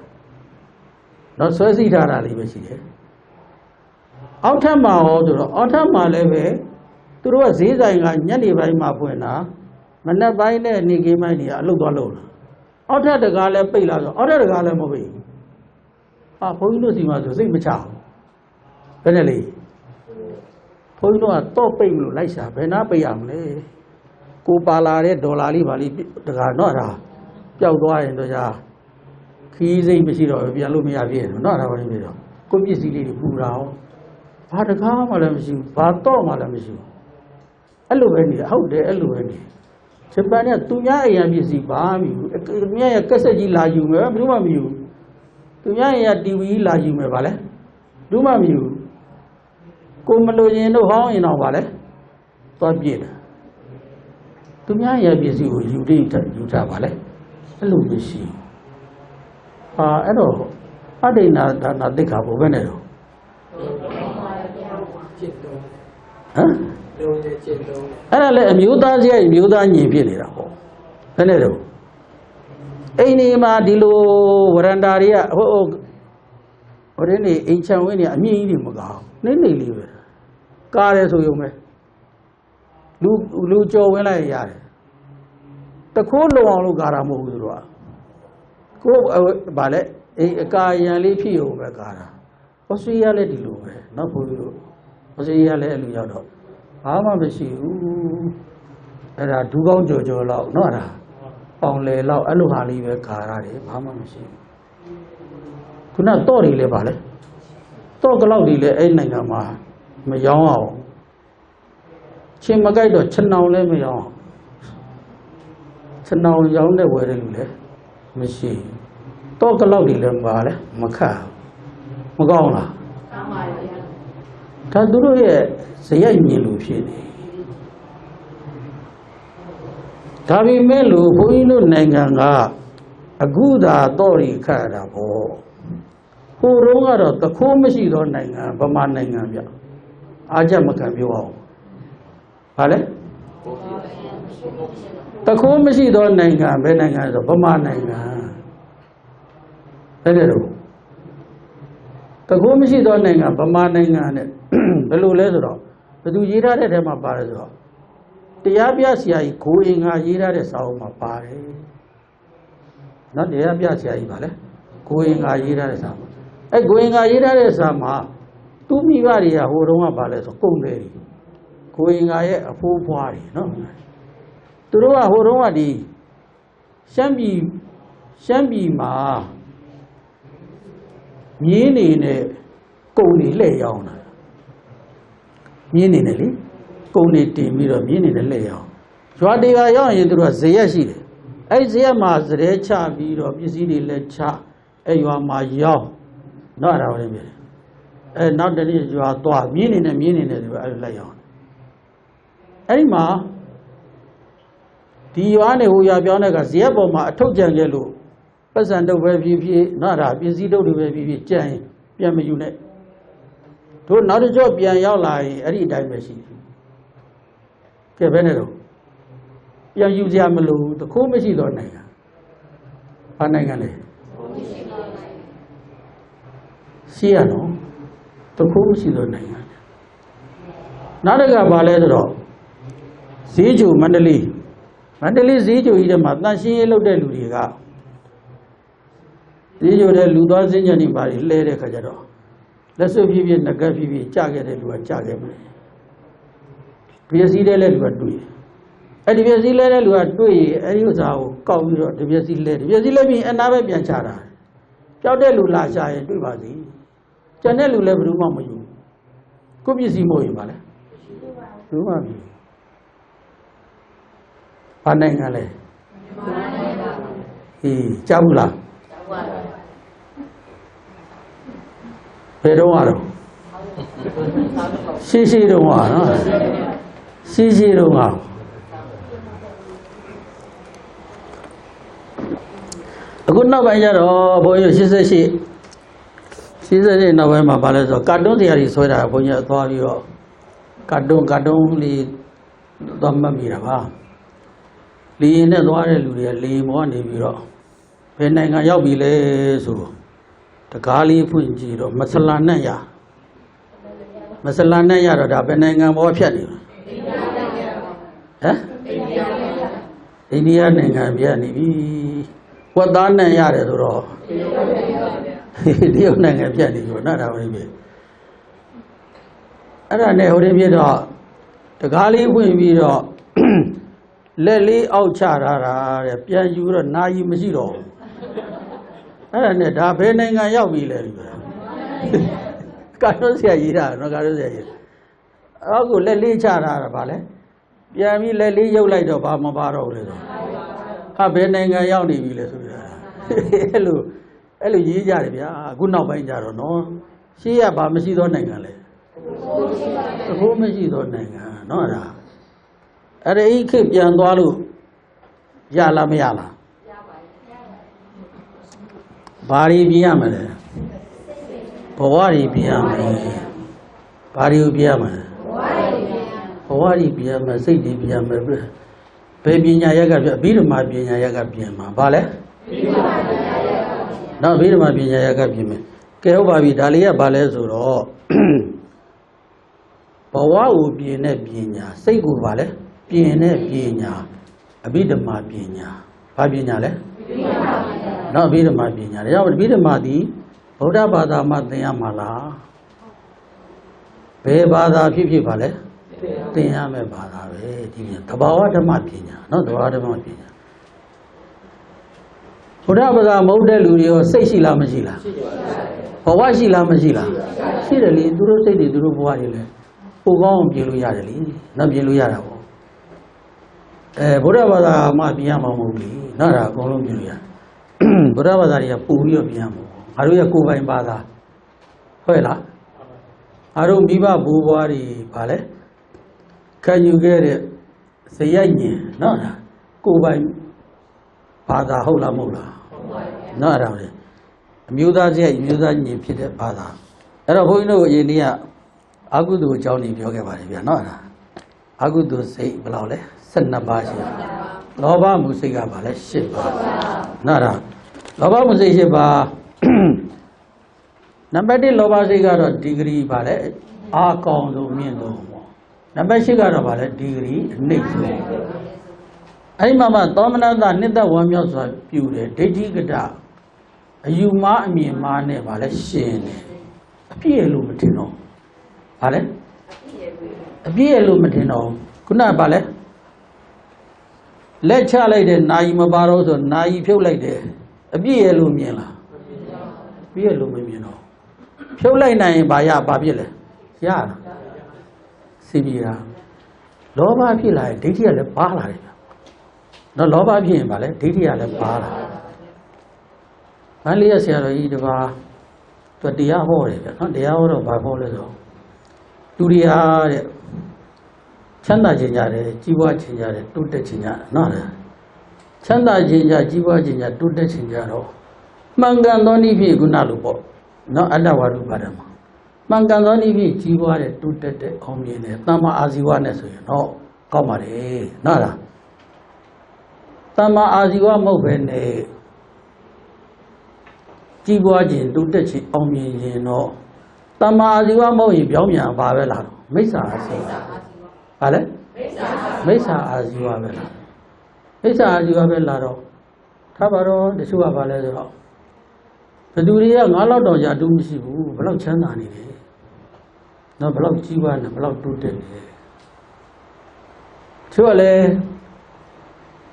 တော့ဆွဲစီထားတာလေးပဲရှိတယ်အောက်ထပ်မှာဟောဆိုတော့အောက်ထပ်မှာလည်းပဲသူတို့ကဈေးဆိုင်ကညနေပိုင်းမှာဖွင့်တာမနက်ပိုင်းနဲ့နေ့ခင်းပိုင်းတွေကအလုပ်သွားလုပ်လာအောက်ထပ်တကားလည်းပိတ်လာဆိုအောက်ထပ်တကားလည်းမပိတ်ဘူးဘုန်းကြီးတို့စီမှာဆိုစိတ်မချဘူးဘယ်နဲ့လဲဘုန်းကြီးတို့ကတော့ပိတ်မလို့လိုက်ရှာဘယ်နာပိတ်ရမလဲကိုပါလာတဲ့ဒေါ်လာလေးပါလေးတကာတော့ဒါပျောက်သွားရင်တော့ကြာခီးစိတ်မရှိတော့ပြန်လို့မရပြည့်တော့နော်ဒါပါလိမ့်ပြီတော့ကိုပစ္စည်းလေးတွေပူတာအောင်ဘာတကားမှလည်းမရှိဘူးဘာတော့မှလည်းမရှိဘူးအဲ့လိုပဲနေဟုတ်တယ်အဲ့လိုပဲနေဂျပန်ကသူများအရာပစ္စည်းပါပြီသူများရဲ့ကက်ဆက်ကြီးလာယူမယ်ဘယ်သူမှမယူသူများရဲ့ TV လာယူမယ်ဗာလဲဘူးမှမယူကိုမလို့ရင်တို့ဟောင်းရင်တော့ဗာလဲသွားပြည့်တယ်သူများရဲ့ပစ္စည်းကိုယူတိတ်ယူထားဗာလဲအဲ့လိုမရှိအဲ့တော့အဒိဏဒါနာသိက္ခာဘုဘယ်နဲ့တော့ဟမ်အဲ့ဒါလည်းအမျိုးသားစရိုက်အမျိုးသားညီဖြစ်နေတာပေါ့ဘယ်နဲ့တော့အိမ်ဒီမှာဒီလိုဝရန္တာတွေကဟိုရင်းနေအိမ်ချံဝင်းနေအမြင့်ကြီးတွေမကောင်းနေနေလေးပဲကားတယ်ဆိုရုံပဲလူကြော်ဝင်လိုက်ရတယ်တခိုးလုံအောင်လို့ကားတာမဟုတ်ဘူးသူတို့ကကိုဗာလဲအိမ်အကာရန်လေးဖြစ်ရုံပဲကားတာဩစတြေးလျလည်းဒီလိုပဲနော်ဘုန်းကြီးတို့ဩစတြေးလျလည်းအဲ့လိုရောက်တော့ဘာမှမရှိဘူးအဲ့ဒါဒူးကောင်းကြော်ကြော်လောက်နော်အဲ့ဒါပေါင်လေလောက်အဲ့လိုဟာလေးပဲခါရတယ်ဘာမှမရှိဘူးခုနတော့တွေလည်းပါလေတော့ကလောက်တွေလည်းအဲ့နိုင်ငံမှာမရောင်းအောင်ချင်းမကြိုက်တော့ခြံနောင်လည်းမရောင်းအောင်ခြံနောင်ရောင်းတဲ့ဝယ်တဲ့လူလည်းမရှိတော့ကလောက်တွေလည်းပါလေမခတ်မကောင်းလားကောင်းပါရဲ့ဒါသူတို့ရဲ့ဇယိုက်မြင်လို့ဖြစ်နေဒါပေမဲ့လို့ဘုန်းကြီးတို့နိုင်ငံကအခုသာတော့ရီခတ်ရတာပေါ့ဟိုတုန်းကတော့တခိုးမရှိသောနိုင်ငံဗမာနိုင်ငံပြအားချက်မခံပြောအောင်ဗာလဲတခိုးမရှိသောနိုင်ငံဘယ်နိုင်ငံဆိုဗမာနိုင်ငံတဲ့တဲ့တော့တခိုးမရှိသောနိုင်ငံဗမာနိုင်ငံနဲ့ဘယ်လိုလဲဆိုတော့ဘယ်သူရေးထားတဲ့ထဲမှာပါတယ်ဆိုတော့တရားပြဆရာကြီးကိုအင်္ဂါရေးထားတဲ့စာအုပ်မှာပါတယ်နော်တရားပြဆရာကြီးပါလေကိုအင်္ဂါရေးထားတဲ့စာကိုအင်္ဂါရေးထားတဲ့စာမှာသူမိဘတွေကဟိုတုန်းကပါလဲဆိုကုန်တယ်ကိုအင်္ဂါရဲ့အဖိုးဖွားတွေနော်သူတို့ကဟိုတုန်းကဒီရှမ်းပြည်မှာ မြင်းနေနဲ့ကုံနေလှည့်ရောင်းတာမြင်းနေနဲ့လေကုံနေတင်ပြီးတော့မြင်းနေနဲ့လှည့်ရောင်းရွာတေကရောက်ရင်သူတို့ကဇရက်ရှိတယ်အဲ့ဇရက်မှာဇရဲချပြီးတော့ပစ္စည်းတွေလည်းချအဲ့ရွာမှာရောင်းတော့တာလည်းပဲအဲ့နောက်တနေ့ရွာသွားမြင်းနေနဲ့သူကအဲ့လိုလိုက်ရောင်းအဲ့ဒီမှာဒီရွာနေဟိုရွာပြောင်းတဲ့ကဇရက်ပေါ်မှာအထုတ်ကြံခဲ့လို့ပတ်စံတုပ်ပဲဖြစ်ဖြစ်နော်ဒါပစ္စည်းတုပ်တွေပဲဖြစ်ဖြစ်ကြံရင်ပြန်မယူနဲ့တို့နောက်တစ်ကြော့ပြန်ရောက်လာရင်အဲ့ဒီအတိုင်းပဲရှိတယ်ကဲဘယ်နဲ့တော့ပြန်ယူကြမလို့တခိုးမရှိတော့နိုင်ငံဘာနိုင်ငံလဲရှိရနော်တခိုးမရှိတော့နိုင်ငံနောက်တစ်ခါဘာလဲဆိုတော့ဈေးချိုမန္တလေးဈေးချိုကြီးထဲမှာတန်ရှင်းရေးလုပ်တဲ့လူတွေကဈေးချိုတဲ့လူသွားစင်းကြံနေပါလေလှဲတဲ့ခါကျတော့လက်စွပ်ပြည့်ပြည့်ငကက်ပြည့်ပြည့်ကြခဲ့တဲ့လူကကြခဲ့မယ်ပစ္စည်းတဲ့လူကတွေ့အဲ့ဒီပစ္စည်းလဲတဲ့လူကတွေ့ရင်အဲ့ဒီဥစ္စာကိုကောက်ပြီးတော့ဒီပစ္စည်းလဲပြီးအနာပဲပြန်ချတာကြောက်တဲ့လူလာရှာရင်တွေ့ပါစီကျန်တဲ့လူလည်းဘယ်သူမှမယူကိုပစ္စည်းမဟုတ်ရင်ပါလေဘူးမှမယူဘာနိုင်ငံလဲဟေးကြားဘူးလားဘယ်တော့ရတော့ရှိတော့ဟာနော်ရှိတော့ဟာအခုနောက်ပိုင်းကျတော့ဘုန်းကြီး88နောက်ပိုင်းမှာဗာလဲဆိုကာတွန်းဆရာကြီးဆွဲတာဘုန်းကြီးသွားပြီးတော့ကာတွန်းလေးသွားမှတ်မိတာပါလေရင်နဲ့သွားတဲ့လူတွေကလေရင်ပေါ်ကနေပြီးတော့ဘယ်နိုင်ငံရောက်ပြီလဲဆိုတကားလေးဖွင့်ကြည့်တော့မဆလာနဲ့ရတော့ဒါဘယ်နိုင်ငံပေါ်ဖြတ်နေလဲဟမ်အိန္ဒိယနိုင်ငံဖြတ်နေပြီဝတ်သားနဲ့ရတယ်ဆိုတော့တရုတ်နိုင်ငံဖြတ်နေပြီနော်ဒါပဲအဲ့ဒါနဲ့ဟိုတည်းပြတော့တကားလေးဖွင့်ပြီးတော့လက်လေးအောက်ချထားတာတဲ့ပြန်ယူတော့နာယီမရှိတော့အဲ့ဒါနဲ့ဒါဘယ်နိုင်ငံရောက်ပြီလဲကာတွန်းဆရာကြီးတာနော်ကာတွန်းဆရာကြီးအောက်ကိုလက်လေးချထားတာဗာလဲပြန်ပြီးလက်လေးရုပ်လိုက်တော့ဘာမပါတော့ဘူးလေဆိုဟာဘယ်နိုင်ငံရောက်နေပြီလဲဆိုတာအဲ့လိုရေးကြတယ်ဗျာအခုနောက်ပိုင်းကြတော့နော်ရှေးကဘာမရှိသောနိုင်ငံလဲတခုမရှိသောနိုင်ငံနော်ဒါအဲ့ဒီခေတ်ပြန်သွားလို့ရလားမရလားရပါဘူးဘာတွေပြင်ရမလဲဘဝတွေပြင်ရမယ်ဘာတွေကိုပြင်ရမလဲဘဝတွေပြင်ရမယ်စိတ်တွေပြင်ရမယ်ဘယ်ပညာရက်ကပြအဘိဓမ္မာပညာရက်ကပြင်မှာဘာလဲနောက်အဘိဓမ္မာပညာရက်ကပြင်မယ်ကဲဟုတ်ပါပြီဒါလေးကဘာလဲဆိုတော့ဘဝကိုပြင်တဲ့ပညာစိတ်ကိုဘာလဲပြင်တဲ့ပညာအဘိဓမ္မာပညာဘာပညာလဲနောက်အဘိဓမ္မာပညာဒါကြောင့်အဘိဓမ္မာသည်ဗုဒ္ဓဘာသာမှာသင်ရမှာလားဘယ်ဘာသာဖြစ်ပါလဲသင်ရမယ့်ဘာသာပဲဒီသဘာဝဓမ္မပညာနော်သဘာဝဓမ္မပညာဗုဒ္ဓဘာသာမဟုတ်တဲ့လူတွေရောစိတ်ရှိလားမရှိလားဘဝရှိလားမရှိလားရှိတယ်လေသူတို့စိတ်တွေသူတို့ဘဝတွေလည်းပိုကောင်းအောင်ပြင်လို့ရတယ်လေနော်ပြင်လို့ရတာပေါ့ဗုဒ္ဓဘာသာမှပြင်ရမှာမဟုတ်လေနော်ဒါအကုန်လုံးပြင်လို့ရဗုဒ္ဓဘာသာတွေကပူပြီးတော့ပြင်ရမှာပေါ့ငါတို့ရဲ့ကိုယ်ပိုင်ဘာသာဟုတ်လားငါတို့မိဘဘိုးဘွားတွေဗာလဲခံယူခဲ့တဲ့ဇယိုက်ညင်နော်ဒါကိုယ်ပိုင်ဘာသာဟုတ်လားမဟုတ်လားနော်အဲ့ဒါလေအမျိုးသားဇယိုက်မျိုးသားညင်ဖြစ်တဲ့ဘာသာအဲ့တော့ဘုန်းကြီးတို့အရင်နေ့ကအကုသိုလ်အကြောင်းကြီးပြောခဲ့ပါတယ်ဗျာနော်အဲ့ဒါအကုသိုလ်စိတ်ဘယ်လောက်လဲ12ပါးရှိတယ်လောဘမှုစိတ်ကဘာလဲ10ပါးနော်အဲ့ဒါလောဘမှုစိတ်10ပါးနံပါတ်1လောဘစိတ်ကတော့ဒီဂရီပါလေအားကောင်းဆုံးမြင့်ဆုံးပေါ့နံပါတ်8ကတော့ပါလေဒီဂရီအနှိမ့်ဆုံးအဲ့ဒီမှာသောမနတနှစ်သက်ဝမ်းမြောက်စွာပြုတယ်ဒိဋ္ဌိကတအယူမှားအမြင်မှားနဲ့ပါလေရှင်တယ်အပြည့်လို့မထင်တော့ဘာလဲအပြည့်လို့မထင်တော့ခုနကပါလေလက်ချလိုက်တဲ့နာယီမပါတော့ဆိုနာယီဖြုတ်လိုက်တယ်အပြည့်လို့မြင်လားပြည့်လို့မမြင်တော့ ဖြုတ်လိုက်နိုင်ရင်ဘာဖြစ်လဲရတာစီပြီးတာလောဘဖြစ်လာရင်ဒိဋ္ဌိကလည်းပါလာတယ်နော်လောဘဖြစ်ရင်ဗာလဲဒိဋ္ဌိကလည်းပါလာမန္တလေးဆရာတော်ကြီးတပါးသူတရားဟောတယ်ဗျနော်တရားဟောတော့ဘာဟောလဲဆိုလူတွေဟာတဲ့ချမ်းသာခြင်းကြတယ်ကြီးပွားခြင်းကြတယ်တိုးတက်ခြင်းကြနော်ချမ်းသာခြင်းကြကြီးပွားခြင်းကြတိုးတက်ခြင်းကြတော့မှန်ကန်သောနည်းဖြင့်ခုနလိုပေါ့နော်အတ္တဝါဒပါဒမှာမှန်ကန်သောနည်းဖြင့်ကြီးပွားတဲ့တိုးတက်တဲ့အောင်မြင်တဲ့တမ္မာအာဇီဝနဲ့ဆိုရင်တော့ကောင်းပါလေနော်လားတမ္မာအာဇီဝမဟုတ်ပဲနဲ့ကြီးပွားခြင်းတိုးတက်ခြင်းအောင်မြင်ခြင်းတော့တမ္မာအာဇီဝမဟုတ်ရင်ပြောင်းပြန်ပါပဲလားမိစ္ဆာအာဇီဝဘာလဲမိစ္ဆာအာဇီဝပဲလားမိစ္ဆာအာဇီဝပဲလာတော့ထားပါတော့တချို့ကဘာလဲဆိုတော့ဘသူတွေကငါးလောက်တော့ကြာတူးမရှိဘူးဘလောက်ချမ်းသာနေတယ်နော်ဘလောက်ကြီးပွားနေဘလောက်တိုးတက်နေတယ်ချို့ကလည်း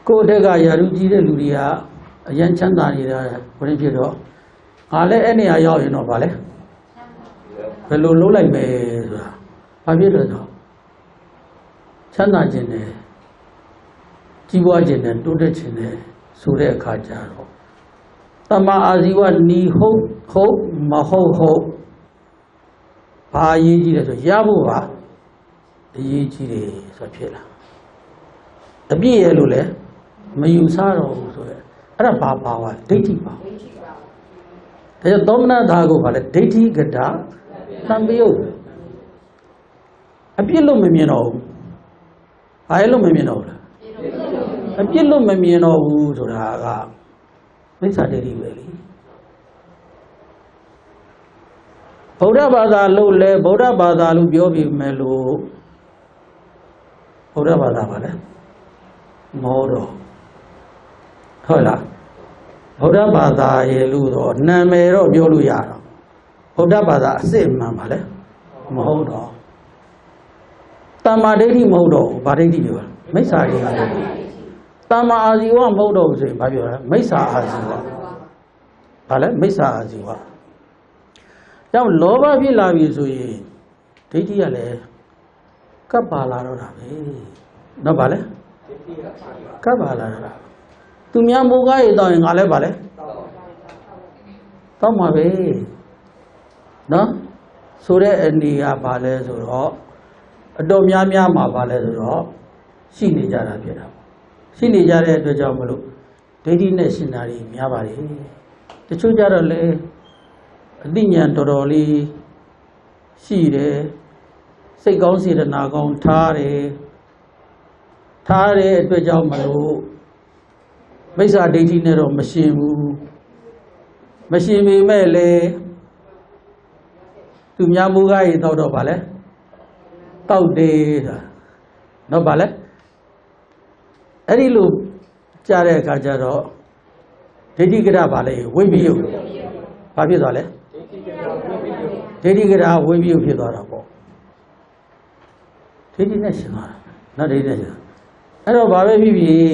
ကိုယ့်တက်ကယာရုကြီးတဲ့လူတွေကအရန်ချမ်းသာနေတာဘယ်လိုဖြစ်တော့ငါလည်းအဲ့နေရာရောက်ရင်တော့ဗာလဲဘယ်လိုလုပ်လိုက်မယ်ဆိုတာဘာဖြစ်လို့တော့ချမ်းသာခြင်းနဲ့ကြီးပွားခြင်းနဲ့တိုးတက်ခြင်းနဲ့ဆိုတဲ့အခါကျတော့တမ္မာအာဇီဝနီဟုတ်မဟုတ်ဘာအရေးကြီးလဲဆိုရဖို့ပါအရေးကြီးတယ်ဆိုဖြစ်လာအပြည့်ရဲ့လို့လဲမယူဆတော့ဘူးဆိုရဲအဲ့ဒါဘာပါဝါဒိဋ္ဌိပါဒါကြောင့်သောမနတာကိုဗာလဲဒိဋ္ဌိကတာသံပယုတ်အပြစ်လို့မမြင်တော့ဘူးဘာလို့မမြင်တော့ဘူးလဲအပြစ်လို့မမြင်တော့ဘူးဆိုတာကမိစ္ဆာဒိဋ္ဌိပဲလေဗုဒ္ဓဘာသာလို့လဲဗုဒ္ဓဘာသာလို့ပြောပြီးမယ်လို့ဗုဒ္ဓဘာသာပါလဲမောတော့ဟုတ်လားဗုဒ္ဓဘာသာရဲ့လို့တော့နာမည်တော့ပြောလို့ရတော့ဗုဒ္ဓဘာသာအစစ်မှန်ပါလေမဟုတ်တော့တမ္မာဒိဋ္ဌိမဟုတ်တော့ဘူးဗာဒိဋ္ဌိပြောတာမိစ္ဆာဒိဋ္ဌိတမ္မာအာဇီဝမဟုတ်တော့ဘူးဆိုရင်ဘာပြောလဲမိစ္ဆာအာဇီဝဘာလဲမိစ္ဆာအာဇီဝကြောင့်လောဘဖြစ်လာပြီဆိုရင်ဒိဋ္ဌိကလည်းကပ်ပါလာတော့တာပဲနော်ဗာလဲကပ်ပါလာတာသူများမိုးကားရတော့ရင်ငါလည်းဗာလဲတောင်းပါပဲနော်ဆိုတဲ့အနေကဗာလဲဆိုတော့အတော်များမှာဗာလဲဆိုတော့ရှိနေကြတာဖြစ်တာရှိနေကြတဲ့အတွက်ကြောင့်မလို့ဒိဋ္ဌိနဲ့ရှင်းတာတွေများပါတယ်တချို့ကြတော့လေအသိဉာဏ်တော်တော်လေးရှိတယ်စိတ်ကောင်းစေတနာကောင်းထားတဲ့အတွက်ကြောင့်မလို့မိစ္ဆာဒိဋ္ဌိနဲ့တော့မရှင်းဘူးမရှင်းပေမဲ့လေသူများမူကားရေတော့ဗာလဲတောက်တယ်ဆိုတာနော်ဗာလဲအဲ့ဒီလိုကြားတဲ့အခါကျတော့ဒိဋ္ဌိကရဗာလဲဝိပယုတ်ဘာဖြစ်သွားလဲဒိဋ္ဌိကရဝိပယုတ်ဖြစ်သွားတာပေါ့ဒိဋ္ဌိနဲ့ရှင်းသွားတာနော်ဒိဋ္ဌိနဲ့ရှင်းအဲ့တော့ဘာပဲဖြစ်ဖြစ်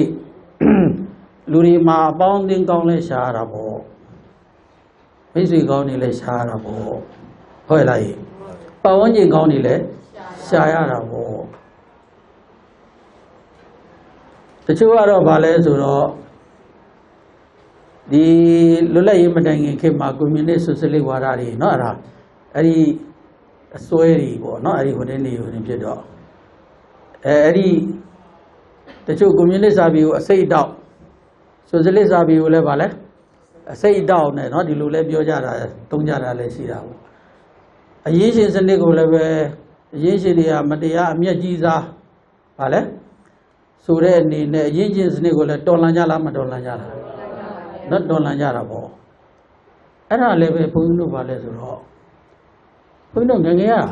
လူတွေမှာအပေါင်းအသင်းကောင်းလဲရှားရတာပေါ့မိတ်ဆွေကောင်းတွေလဲရှားရတာပေါ့ဟုတ်လားပတ်ဝန်းကျင်ကောင်းတွေလဲရှားရတာပေါ့တချို့ကတော့ဗာလဲဆိုတော့ဒီလွတ်လပ်ရေးမတိုင်ခင်ခေတ်မှာကွန်မြူနစ်ဆိုရှယ်လစ်ဝါဒတွေเนาะအဲ့ဒီအစွဲတွေပေါ့เนาะအဲ့ဒီဟိုတင်းနေဖြစ်တော့အဲ့ဒီတချို့ကွန်မြူနစ်စာပေကိုအစိတ်တောက်ဆိုရှယ်လစ်စာပေကိုလည်းဗာလဲအစိတ်တောက်နဲ့เนาะဒီလိုလဲပြောကြတာသုံးကြတာလည်းရှိတာပေါ့အရေးရှင်စနစ်ကိုလည်းပဲအရေးရှင်တွေကမတရားအမျက်ကြီးစားဗာလဲဆိုတဲ့အနေနဲ့အရေးချင်းစနစ်ကိုလည်းတော်လှန်ကြလားမတော်လှန်ကြလားနော်တော်လှန်ကြတာပေါ့အဲ့ဒါလည်းပဲဘုန်းကြီးတို့ဗာလဲဆိုတော့ဘုန်းကြီးတို့ငငယ်က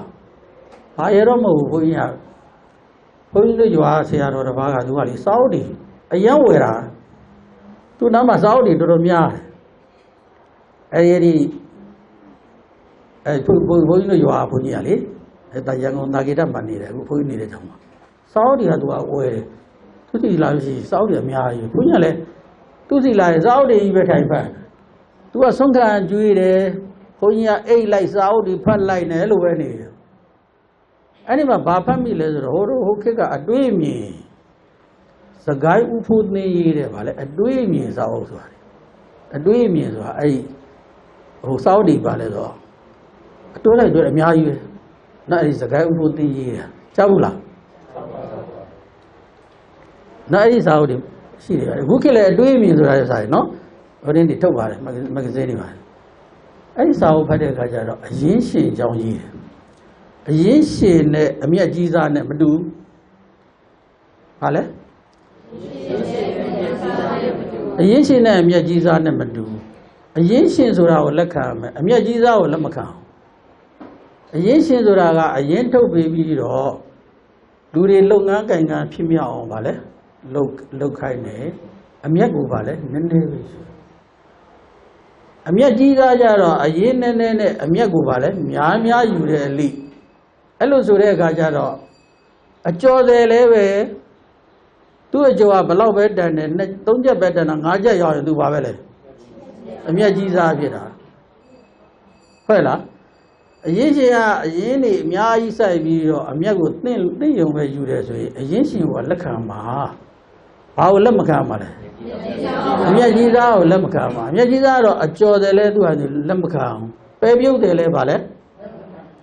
ဘာရတော့မဟုတ်ဘူးဘုန်းကြီးတို့ရွာဆရာတော်တစ်ပါးကသူကလေစာအုပ်တွေအယံဝယ်တာသူ့နားမှာစာအုပ်တွေတော်တော်များတယ်အဲ့ဘုန်းကြီးတို့ရွာဘုန်းကြီးကလေဒါရန်ကုန်တာဂေတမှာနေတယ်အခုဘုန်းကြီးနေတဲ့ကြောင်မှာစာအုပ်တွေကသူကဝယ်တယ်သူစီလာလို့ရှိရင်စာအုပ်တွေအများကြီးဘုန်းကြီးကလည်းသူစီလာရင်စာအုပ်တွေကြီးပဲထိုင်ဖတ်သူကဆုံးခံကျွေးတယ် ဘုန်းကြီးကအိတ်လိုက်စာအုပ်တွေဖတ်လိုက်နေလို့ပဲနေတယ်အဲ့ဒီမှာဘာဖတ်မိလဲဆိုတော့ဟိုခေတ်ကအတွေးမြင်စကိုင်းဥဖို့သိရေးတဲ့ဗာလဲအတွေးမြင်စာအုပ်ဆိုတာအတွေးမြင်ဆိုတာအဲ့ဟိုစာအုပ်တွေဗာလဲဆိုတော့အတွဲလိုက်တွဲအများကြီးပဲနော်အဲ့ဒီစကိုင်းဥဖို့သိရေးတာကြားဘူးလားနော်အဲ့ဒီစာအုပ်တွေရှိတယ်အခုခေတ်လည်းအတွေးမြင်ဆိုတာလည်းစာရယ်နော်ဟိုတင်းတွေထုတ်ပါတယ်မဂ္ဂဇင်းတွေပါအဲ့ဒီစာအုပ်ဖတ်တဲ့အခါကျတော့အရင်းရှင်အကြောင်းကြီးတယ်အရင်းရှင်နဲ့အမျက်ကြီးစားနဲ့မတူဘာလဲအရင်းရှင်နဲ့အမျက်ကြီးစားနဲ့မတူအရင်းရှင်ဆိုတာကိုလက်ခံရမယ်အမျက်ကြီးစားကိုလက်မခံအောင်အရင်းရှင်ဆိုတာကအရင်းထုတ်ပေးပြီးတော့လူတွေလုပ်ငန်းကံကံဖြစ်မြောက်အောင်ဗာလဲလုပ်ခိုင်းတယ်အမျက်ကိုဗာလဲနည်းနည်းပဲအမျက်ကြီးစားကြတော့အရင်နည်းနည်းနဲ့အမျက်ကိုပါလဲများယူတဲ့အလိအဲ့လိုဆိုတဲ့အခါကျတော့အကျော်တယ်လည်းပဲသူ့အကျော်ကဘလောက်ပဲတန်တယ်3ချက်ပဲတန်တာ5ချက်ရောက်ရင်သူပါပဲလေအမျက်ကြီးစားဖြစ်တာဟုတ်လားအရင်ရှင်ကအရင်နေအများကြီးစိုက်ပြီးတော့အမျက်ကိုသင့်ယုံပဲယူတယ်ဆိုရင်အရင်ရှင်ကလက်ခံမှာဘာကိုလက်မခံမှာလဲအမျက်ကြီးသားကိုလက်မခံပါအမျက်ကြီးသားတော့အကျော်တယ်လဲသူကလက်မခံအောင်ပဲပြုတ်တယ်လဲဗာလဲ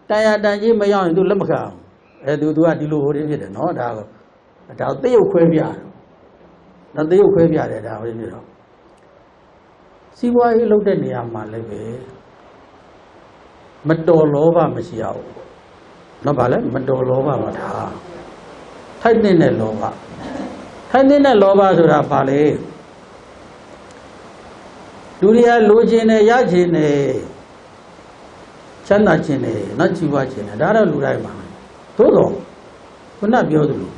တန်ရတန်ကြီးမရောက်ရင်သူလက်မခံအောင်သူကဒီလိုဟိုရင်းဖြစ်တယ်နော်ဒါသရုပ်ခွဲပြတယ်ဒါသရုပ်ခွဲပြတယ်ဒါဟိုရင်းဖြစ်တော့စီးပွားရေးလုပ်တဲ့နေရာမှာလည်းပဲမတော်လောဘမရှိရဘူးနော်ဗာလဲမတော်လောဘမထားထိုက်တဲ့လောဘထိုက်တဲ့လောဘဆိုတာဘာလဲလူတွေကလိုချင်တယ်ရချင်တယ်ချမ်းသာချင်တယ်နော်ကြည်ဝချင်တယ်ဒါတော့လူတိုင်းပါသို့တော့ခုနပြောသလို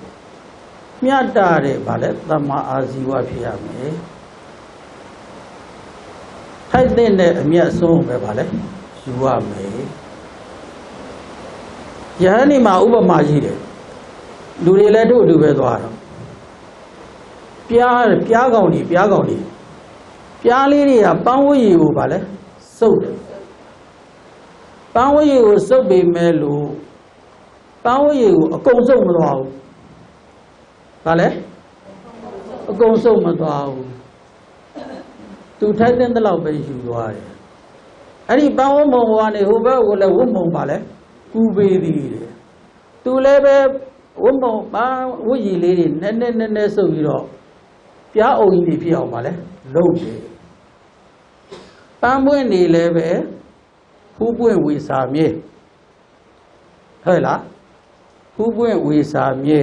မြတ်တာတဲ့ဗာလဲသမ္မာအာဇီဝဖြစ်ရမယ်ထိုက်တဲ့အမျက်ဆုံးပဲဗာလဲယူရမယ်ယဟန်ဒီမှာဥပမာရှိတယ်လူတွေလည်းတို့အတူပဲသွားတော့ပြားကောင်တွေပြားလေးတွေကပန်းဝတ်ရည်ကိုဗာလဲစုပ်တယ်ပန်းဝတ်ရည်ကိုစုပ်ပေမဲ့လို့ပန်းဝတ်ရည်ကိုအကုန်စုပ်မသွားဘူးဗာလဲအကုန်စုပ်မသွားဘူးသူထိုက်တဲ့လောက်ပဲယူသွားတယ်အဲ့ဒီပန်းဝတ်မုံကနေဟိုဘက်ကိုလည်းဝတ်မုံပါလဲကူပေးသည်တဲ့သူလည်းပဲဝတ်မုံပန်းဝတ်ရည်လေးတွေနည်းနည်းစုပ်ပြီးတော့ပြားအုံကြီးတွေဖြစ်အောင်ပါလဲလုပ်တယ်ပန်းပွင့်နေလည်းပဲဖူးပွင့်ဝေစာမြေဟုတ်လားဖူးပွင့်ဝေစာမြေ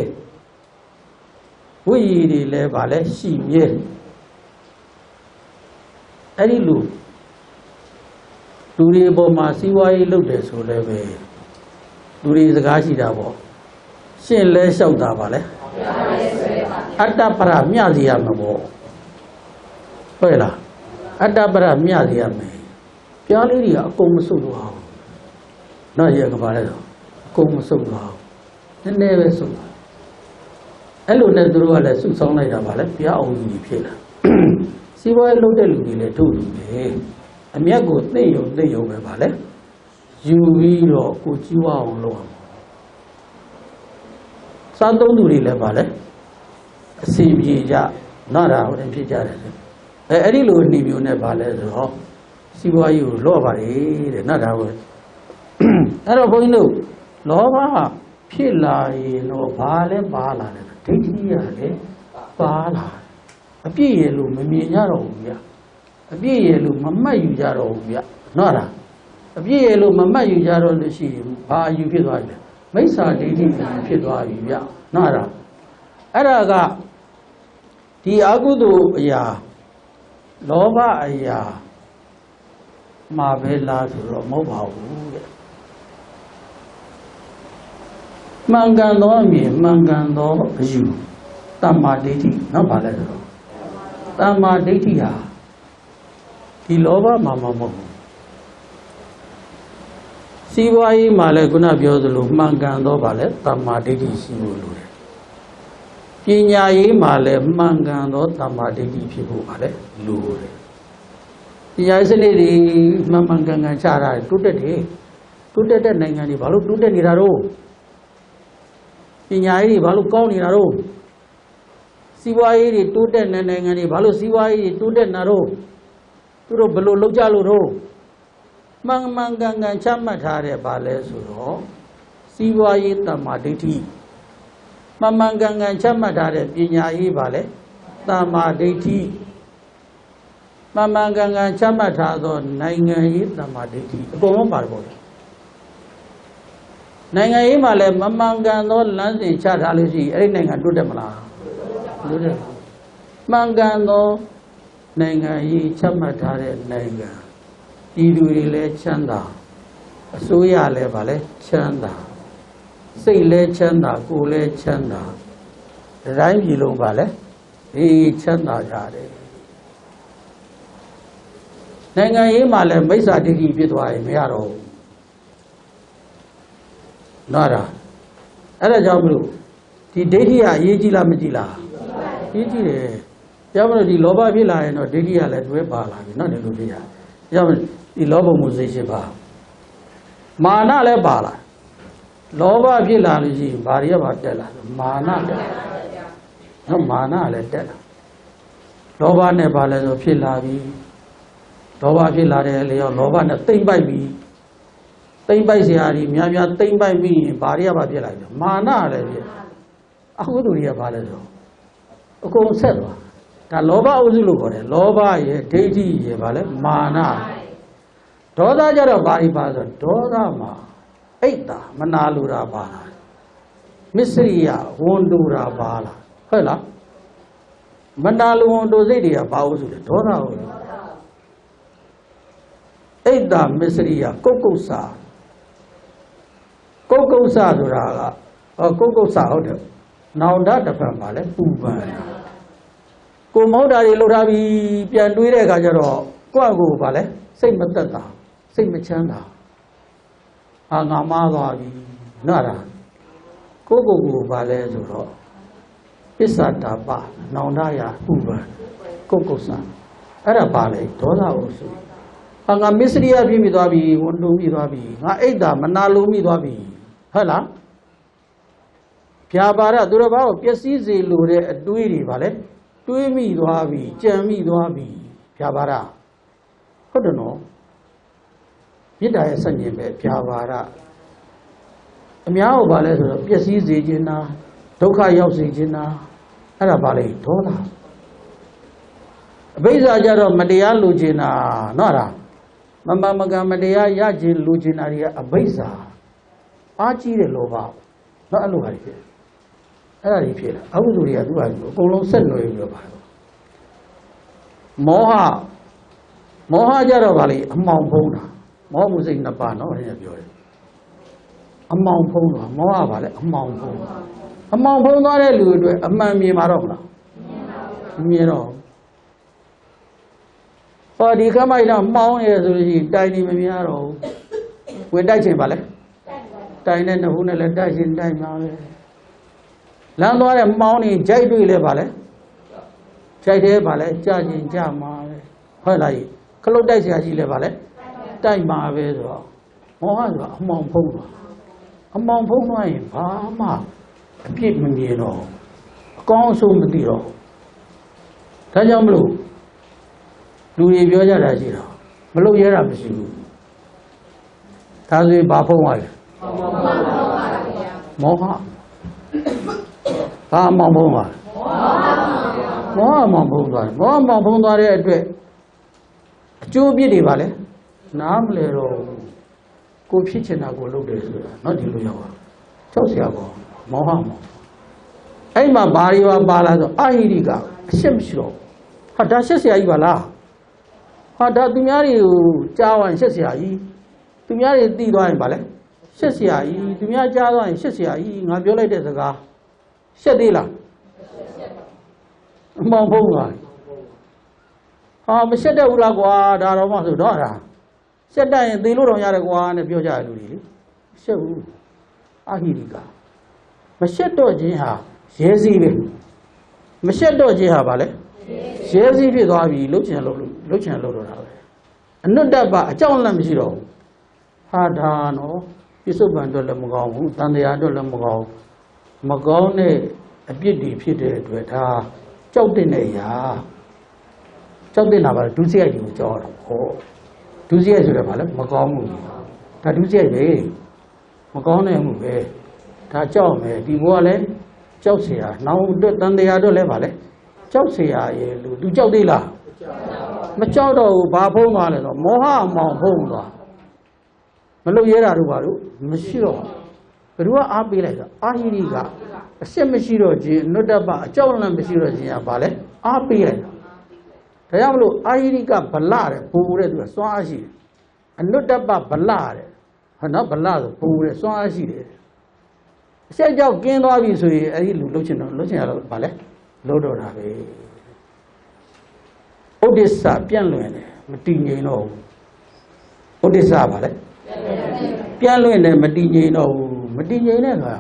ဝိရည်တွေလည်းပါလဲရှိမြေအဲ့ဒီလူတွေပေါ်မှာစီးပွားရေးလုပ်တယ်ဆိုလည်းပဲလူတွေစကားရှိတာပေါ့ရှင်းလဲလျှောက်တာပါလဲအတ္တပရမျှစီရမှာပေါ့ဟုတ်လားအတ္တပရမျှစီရမယ်ပြားလေးတွေကအကုန်မစုပ်သွားဘူးနော်ရကပါလဲတော့အကုန်မစုပ်သွားဘူးနည်းနည်းပဲစုပ်သွားအဲ့လိုနဲ့သူတို့ကလည်းစုဆောင်းလိုက်တာပါလဲပြားအောင်ကြီးဖြစ်လာစီးပွားရေးလုပ်တဲ့လူတွေလည်းထုတ်လူတွေအမျက်ကိုသိယုံပဲပါလဲယူပြီးတော့ကိုကြီးဝအောင်လုပ်အောင်စားသုံးသူတွေလည်းပါလဲအစီပြေကြနာတာဟိုတင်ဖြစ်ကြတယ်အဲ့ဒီလိုနေမျိုးနဲ့ပါလဲဆိုတော့စီးပွားရေးကိုလော့ပါလေတဲ့နာတာကိုအဲ့တော့ဘုန်းကြီးတို့လောဘဖြစ်လာရင်တော့ဘာလဲပါလာတယ်ဒိဋ္ဌိရလေပါလာအပြည့်ရလို့မမြင်ကြတော့ဘူးဗျအပြည့်ရလို့မမှတ်ယူကြတော့ဘူးဗျနော်လားအပြည့်ရလို့မမှတ်ယူကြတော့လို့ရှိရင်ဘာယူဖြစ်သွားပြီလဲမိစ္ဆာဒိဋ္ဌိဖြစ်သွားပြီဗျနော်လားအဲ့ဒါကဒီအကုသိုလ်အရာလောဘအရာမှာပဲလားဆိုတော့မဟုတ်ပါဘူးတဲ့မှန်ကန်သောအမြင်မှန်ကန်သောအယူတမ္မာဒိဋ္ဌိနော်ဗာလဲဆိုတော့တမ္မာဒိဋ္ဌိဟာဒီလောဘမှာမဟုတ်ဘူးစီးပွားရေးမှာလည်းခုနပြောသလိုမှန်ကန်သောဗာလဲတမ္မာဒိဋ္ဌိရှိဖို့လိုတယ်ပညာရေးမှာလည်းမှန်ကန်သောတမ္မာဒိဋ္ဌိဖြစ်ဖို့ဗာလဲလိုတယ် ပညာရေးစနစ်တွေမှန်မှန်ကန်ကန်ချတာတိုးတက်တယ်တိုးတက်တဲ့နိုင်ငံတွေဘာလို့တိုးတက်နေတာတော့ပညာရေးတွေဘာလို့ကောင်းနေတာတော့စီးပွားရေးတွေတိုးတက်တဲ့နိုင်ငံတွေဘာလို့စီးပွားရေးတွေတိုးတက်နေတာတော့သူတို့ဘယ်လိုလုပ်ကြလို့တော့မှန်မှန်ကန်ကန်ချမှတ်ထားတဲ့ဘာလဲဆိုတော့စီးပွားရေးတမ္မာဒိဋ္ဌိမှန်မှန်ကန်ကန်ချမှတ်ထားတဲ့ပညာရေးဘာလဲတမ္မာဒိဋ္ဌိမှန်မှန်ကန်ကန်ချမှတ်ထားသောနိုင်ငံရေးတမ္မာဒိဋ္ဌိအကုန်လုံးပါတယ်ပေါ့နိုင်ငံရေးမှာလည်းမမှန်ကန်သောလမ်းစဉ်ချထားလို့ရှိရင်အဲ့ဒီနိုင်ငံတိုးတက်မလားတိုးတက်မှန်ကန်သောနိုင်ငံရေးချမှတ်ထားတဲ့နိုင်ငံပြည်သူတွေလည်းချမ်းသာအစိုးရလည်းဗာလဲချမ်းသာစိတ်လည်းချမ်းသာကိုယ်လည်းချမ်းသာတိုင်းပြည်လုံးဗာလဲအေးချမ်းသာကြတယ်နိုင်ငံရေးမှာလည်းမိစ္ဆာဒိဋ္ဌိဖြစ်သွားရင်မရတော့ဘူးနော်ဒါအဲ့ဒါကြောင့်မလို့ဒီဒိဋ္ဌိကအရေးကြီးလားမကြီးလားအရေးကြီးတယ်ကြောင့်မလို့ဒီလောဘဖြစ်လာရင်တော့ဒိဋ္ဌိကလည်းတွဲပါလာပြီနော်ဒီလိုဖြစ်ရကြောင့်ဒီလောဘမှုစိတ်ရှိပါမာနလည်းပါလာလောဘဖြစ်လာလို့ရှိရင်ဘာတွေကပါတက်လာမာနတက်နော်မာနလည်းတက်လာလောဘနဲ့ပါလဲဆိုဖြစ်လာပြီလောဘဖြစ်လာတဲ့လေရောလောဘနဲ့တိမ့်ပိုက်ပြီတိမ့်ပိုက်เสียရီများများတိမ့်ပိုက်ပြီးရင်ဘာတွေကပါဖြစ်လာပြီမာနလည်းဖြစ်အကုသိုလ်တွေကပါလဲဆိုအကုန်ဆက်သွားဒါလောဘအုပ်စုလို့ခေါ်တယ်လောဘရဲ့ဒိဋ္ဌိရဲ့ဗာလဲမာနဒေါသကြတော့ဘာကြီးပါဆိုဒေါသမှာအိတ်တာမနာလိုတာပါလားမစ္စရိယဝန်တူတာပါလားဟုတ်လားမနာလိုဝန်တူစိတ်တွေကဘာအုပ်စုလဲဒေါသအုပ်စုအိတ်တာမစ္စရိယကုတ်ကုတ်စာကုတ်ကုတ်စာဆိုတာကကုတ်ကုတ်စာဟုတ်တယ်နောင်တတစ်ဖက်ပါလဲပူပန်ကိုမဟုတ်တာတွေလုပ်ထားပြီးပြန်တွေးတဲ့အခါကျတော့ကိုယ့်အကိုပါလဲစိတ်မသက်သာစိတ်မချမ်းသာငါမားသွားပြီနော်ဒါကိုယ့်ကိုပါလဲဆိုတော့ပစ္ဆတာပနောင်တရပူပန်ကုတ်ကုတ်စာအဲ့ဒါပါလေဒေါသအုပ်စုငါမစ္စရိယပြည့်မိသွားပြီဝန်တုံမိသွားပြီငါအိတ်တာမနာလိုမိသွားပြီဟုတ်လားဖြာပါရသူတော်ဘာကိုပျက်စီးစေလိုတဲ့အတွေးတွေပါလေတွေးမိသွားပြီကြံမိသွားပြီဖြာပါရဟုတ်တယ်နော်မေတ္တာရဲ့ဆန့်ကျင်ပဲဖြာပါရအများကိုပါလဲဆိုတော့ပျက်စီးစေခြင်းနာဒုက္ခရောက်စေခြင်းနာအဲ့ဒါပါလေဒေါသအဘိဇ္ဇာကြတော့မတရားလိုချင်တာနော်ဒါမမမကမတရားရခြင်းလိုချင်တာတွေကအဘိဇ္ဇာအားကြီးတဲ့လောဘနော်အဲ့လိုပါလေဖြစ်အဲ့ဒါတွေဖြစ်လာအကုသိုလ်တွေကသူ့ဟာသူအကုန်လုံးဆက်နွယ်ပြီးတော့ပါမောဟကြတော့ဗာလေအမှောင်ဖုံးတာမောဟမှုစိတ်နှစ်ပါးနော်အဲ့ဒါပြောတယ်အမှောင်ဖုံးတာမောဟဗာလေအမှောင်ဖုံးသွားတဲ့လူတွေအမှန်မြင်မှာတော့မလားမြင်တော့ဟောဒီကမိုက်တော့မှောင်းရဲဆိုလို့ရှိရင်တိုင်နေမမြင်တော့ဘူးဝင်တိုက်ချင်ပါလေတိုင်တဲ့နှစ်ခုနဲ့လည်းတိုက်ချင်တိုက်မှာပဲလမ်းသွားတဲ့မှောင်းနေကြိုက်တွေ့လဲပါလေကြိုက်တယ်ပါလေကြာချင်ကြာမှာပဲဟုတ်လားခလုတ်တိုက်စရာကြီးလဲပါလေတိုက်မှာပဲဆိုတော့မောဟဆိုတာအမှောင်ဖုံးသွားရင်ဘာမှအပြစ်မမြင်တော့အကောင်းအဆုံးမသိတော့ဒါကြောင့်မလို့လူတွေပြောကြတာရှိတော့မလုပ်ရတာမရှိဘူးဒါဆိုရင်ဘာဖုံးသွားလဲမောဟဘာအမှောင်ဖုံးသွားလဲမောဟအမှောင်ဖုံးသွားတယ်မောဟအမှောင်ဖုံးသွားတဲ့အတွက်အကျိုးအပြစ်တွေပါလဲနားမလဲတော့ကိုဖြစ်ချင်တာကိုလုပ်တယ်ဆိုတာเนาะဒီလိုရောက်ပါကြောက်စရာကောမောဟမောအဲ့မှာဘာတွေပါလာဆိုအာဟိရိကအရှက်မရှိတော့ဟာဒါရှက်စရာကြီးပါလားဟာဒါသူများတွေကိုကြားဝိုင်းရှက်စရာကြီးသူများတွေသိသွားရင်ပါလဲရှက်စရာကြီးသူများကြားသွားရင်ရှက်စရာကြီးငါပြောလိုက်တဲ့စကားရှက်သေးလားအမှောင်ဖုံးသွားဟာမရှက်တတ်ဘူးလားကွာဒါတော့မှဆိုတော့ဒါရှက်တတ်ရင်သေလို့တော့ရတယ်ကွာနဲ့ပြောကြရလူတွေလေရှက်ဘူးအာဟိရိကမရှက်တော့ခြင်းဟာရဲစည်းပဲမရှက်တော့ခြင်းဟာဗာလဲရဲစည်းဖြစ်သွားပြီလှုပ်ချင်တော့တာပဲ အနုတ္တပအကြောင်းလည်းမရှိတော့ဘူးဟာဒါနော်ပြစ္ဆုတ်ပံအတွက်လည်းမကောင်းဘူးတန်တရားအတွက်လည်းမကောင်းမကောင်းတဲ့အပြစ်တွေဖြစ်တဲ့အတွက်ဒါကြောက်တဲ့ရာကြောက်တဲ့နာပါဒုစရိုက်ကိုကြောက်ရတာဟောဒုစရိုက်ဆိုတော့ဗာလဲမကောင်းမှုဒါဒုစရိုက်ပဲမကောင်းတဲ့မှုပဲဒါကြောက်မယ်ဒီဘောကလည်းကြောက်เสียနောင်အတွက်တန်တရားအတွက်လည်းဗာလဲကြောက်เสียရဲ့လူသူကြောက်သေးလားမကြောက်တော့ဘူးဘာဖုံးသွားလဲဆိုမောဟအမောင်ဖုံးသွားမလုပ်ရတာတို့ဘာလို့မရှိတော့ဘယ်သူကအားပေးလိုက်တာအာဟိရိကအရှက်မရှိတော့ခြင်းအနုတ္တပအကြောက်လန့်မရှိတော့ခြင်းကဘာလဲအားပေးလိုက်တာဒါကြောင့်မလို့အာဟိရိကဗလတဲ့ဘူတဲ့သူကစွမ်းအားရှိတယ်အနုတ္တပဗလတဲ့ဟောနော်ဗလဆိုဘူတဲ့စွမ်းအားရှိတယ်အရှက်ကြောက်ကင်းသွားပြီဆိုရင်အဲ့ဒီလူလှုပ်ချင်တော့လှုပ်ချင်ရတော့ဘာလဲလှုပ်တော့တာပဲဥဒိစ္စပြန့်လွင်တယ်မတည်ငြိမ်တော့ဘူးဥဒိစ္စဘာလဲပြန့်လွင်တယ်မတည်ငြိမ်တော့ဘူးမတည်ငြိမ်တဲ့အခါ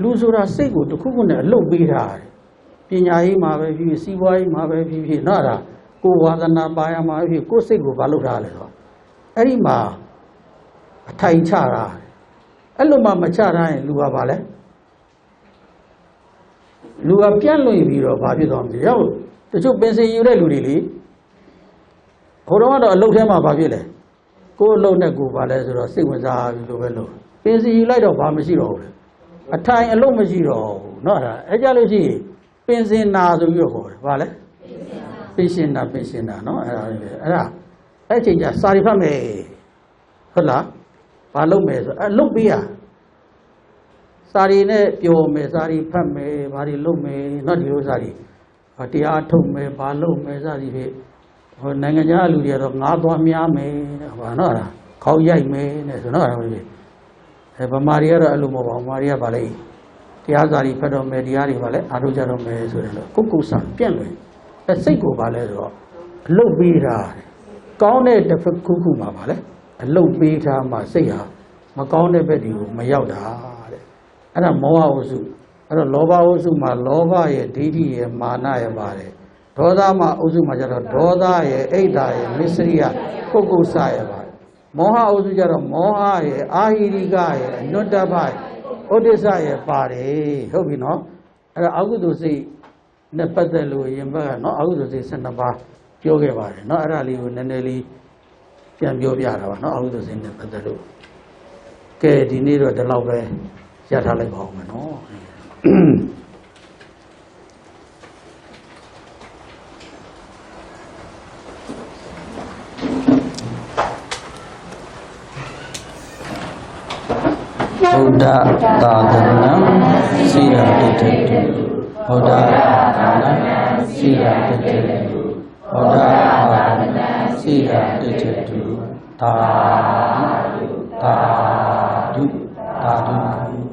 လူဆိုတာစိတ်ကိုတစ်ခုခုနဲ့အလုတ်ပေးထားတယ်ပညာရေးမှာပဲဖြစ်ဖြစ်စီးပွားရေးမှာပဲဖြစ်ဖြစ်နော်ဒါကိုယ်ဝါသနာပါရမှာဖြစ်ကိုယ်စိတ်ကိုဘာလုပ်ထားလဲဆိုတော့အဲ့ဒီမှာအထိုင်ချတာအဲ့လိုမှမချထားရင်လူကဘာလဲလူကပြန့်လွင်ပြီးတော့ဘာဖြစ်သွားမလဲရောက်တချို့ပင်စင်ယူတဲ့လူတွေလေဟိုတော့ကတော့အလုတ်ထဲမှာဘာဖြစ်လဲကိုယ်အလုတ်နဲ့ကိုယ်ဘာလဲဆိုတော့စိတ်ဝင်စားပြီးလို့ပဲလို့ပင်စင်ယူလိုက်တော့ဘာမရှိတော့ဘူးအထိုင်အလုတ်မရှိတော့ဘူးเนาะဒါအဲ့ကြလို့ရှိရင်ပင်စင်နာဆိုပြီးတော့ခေါ်တယ်ဘာလဲပင်စင်နာเนาะအဲ့ဒါအဲ့ချိန်ကျစာရီဖတ်မယ်ဟုတ်လားဘာလုပ်မယ်ဆိုအဲ့လုတ်ပေးရစာရီနဲ့ပြောမယ်စာရီဖတ်မယ်ဘာတွေလုပ်မယ်เนาะဒီလိုစာရီတရားထုတ်မယ်ဘာလုပ်မယ်စသည်ဖြင့်ဟိုနိုင်ငံခြားလူတွေကတော့ငါးသွားများမယ်တဲ့ဟာเนาะဒါခေါင်းရိုက်မယ်တဲ့ဆိုတော့ဒါပဲဗမာတွေကတော့အဲ့လိုမဟုတ်ပါဘူးဗမာတွေကဗာလဲတရားစာရီဖတ်တော့မယ်တရားတွေဗာလဲအားထုတ်ကြတော့မယ်ဆိုတယ်လို့ကုက္ကုဆံပြန့်လွင်အဲ့စိတ်ကိုဗာလဲဆိုတော့အလုတ်ပေးတာကောင်းတဲ့တစ်ခုခုမှာဗာလဲအလုတ်ပေးထားမှစိတ်ဟာမကောင်းတဲ့ဘက်တွေကိုမရောက်တာတဲ့အဲ့ဒါမောဟဝစုအဲ့တော့လောဘဝစုမှာလောဘရဲ့ဒိဋ္ဌိရဲ့မာနရဲ့ပါတယ်ဒေါသမှာအုပ်စုမှာကျတော့ဒေါသရဲ့အိတ်တာရဲ့မစ္စရိယကုက္ကုဆရဲ့ပါမောဟအုပ်စုကြတော့မောဟရဲ့အာဟိရိကရဲ့အနုတ္တပရဲ့ဥဒိစ္စရဲ့ပါတယ်ဟုတ်ပြီနော်အဲ့တော့အကုသိုလ်စိတ်နဲ့ပတ်သက်လို့ရင်ဘက်ကနော်အကုသိုလ်စိတ်12ပါးပြောခဲ့ပါတယ်နော်အဲ့ဒါလေးကိုနည်းနည်းလေးပြန်ပြောပြတာပါနော်အကုသိုလ်စိတ်နဲ့ပတ်သက်လို့ကဲဒီနေ့တော့ဒီလောက်ပဲရထားလိုက်ပါဦးမယ်နော်ဗုဒ္ဓသာသနာစိရာတိတ္တုဗုဒ္ဓသာသနာစိရာတိတ္တုဗုဒ္ဓသာသနာစိရာတိတ္တုသာဓုသာဓုသာဓု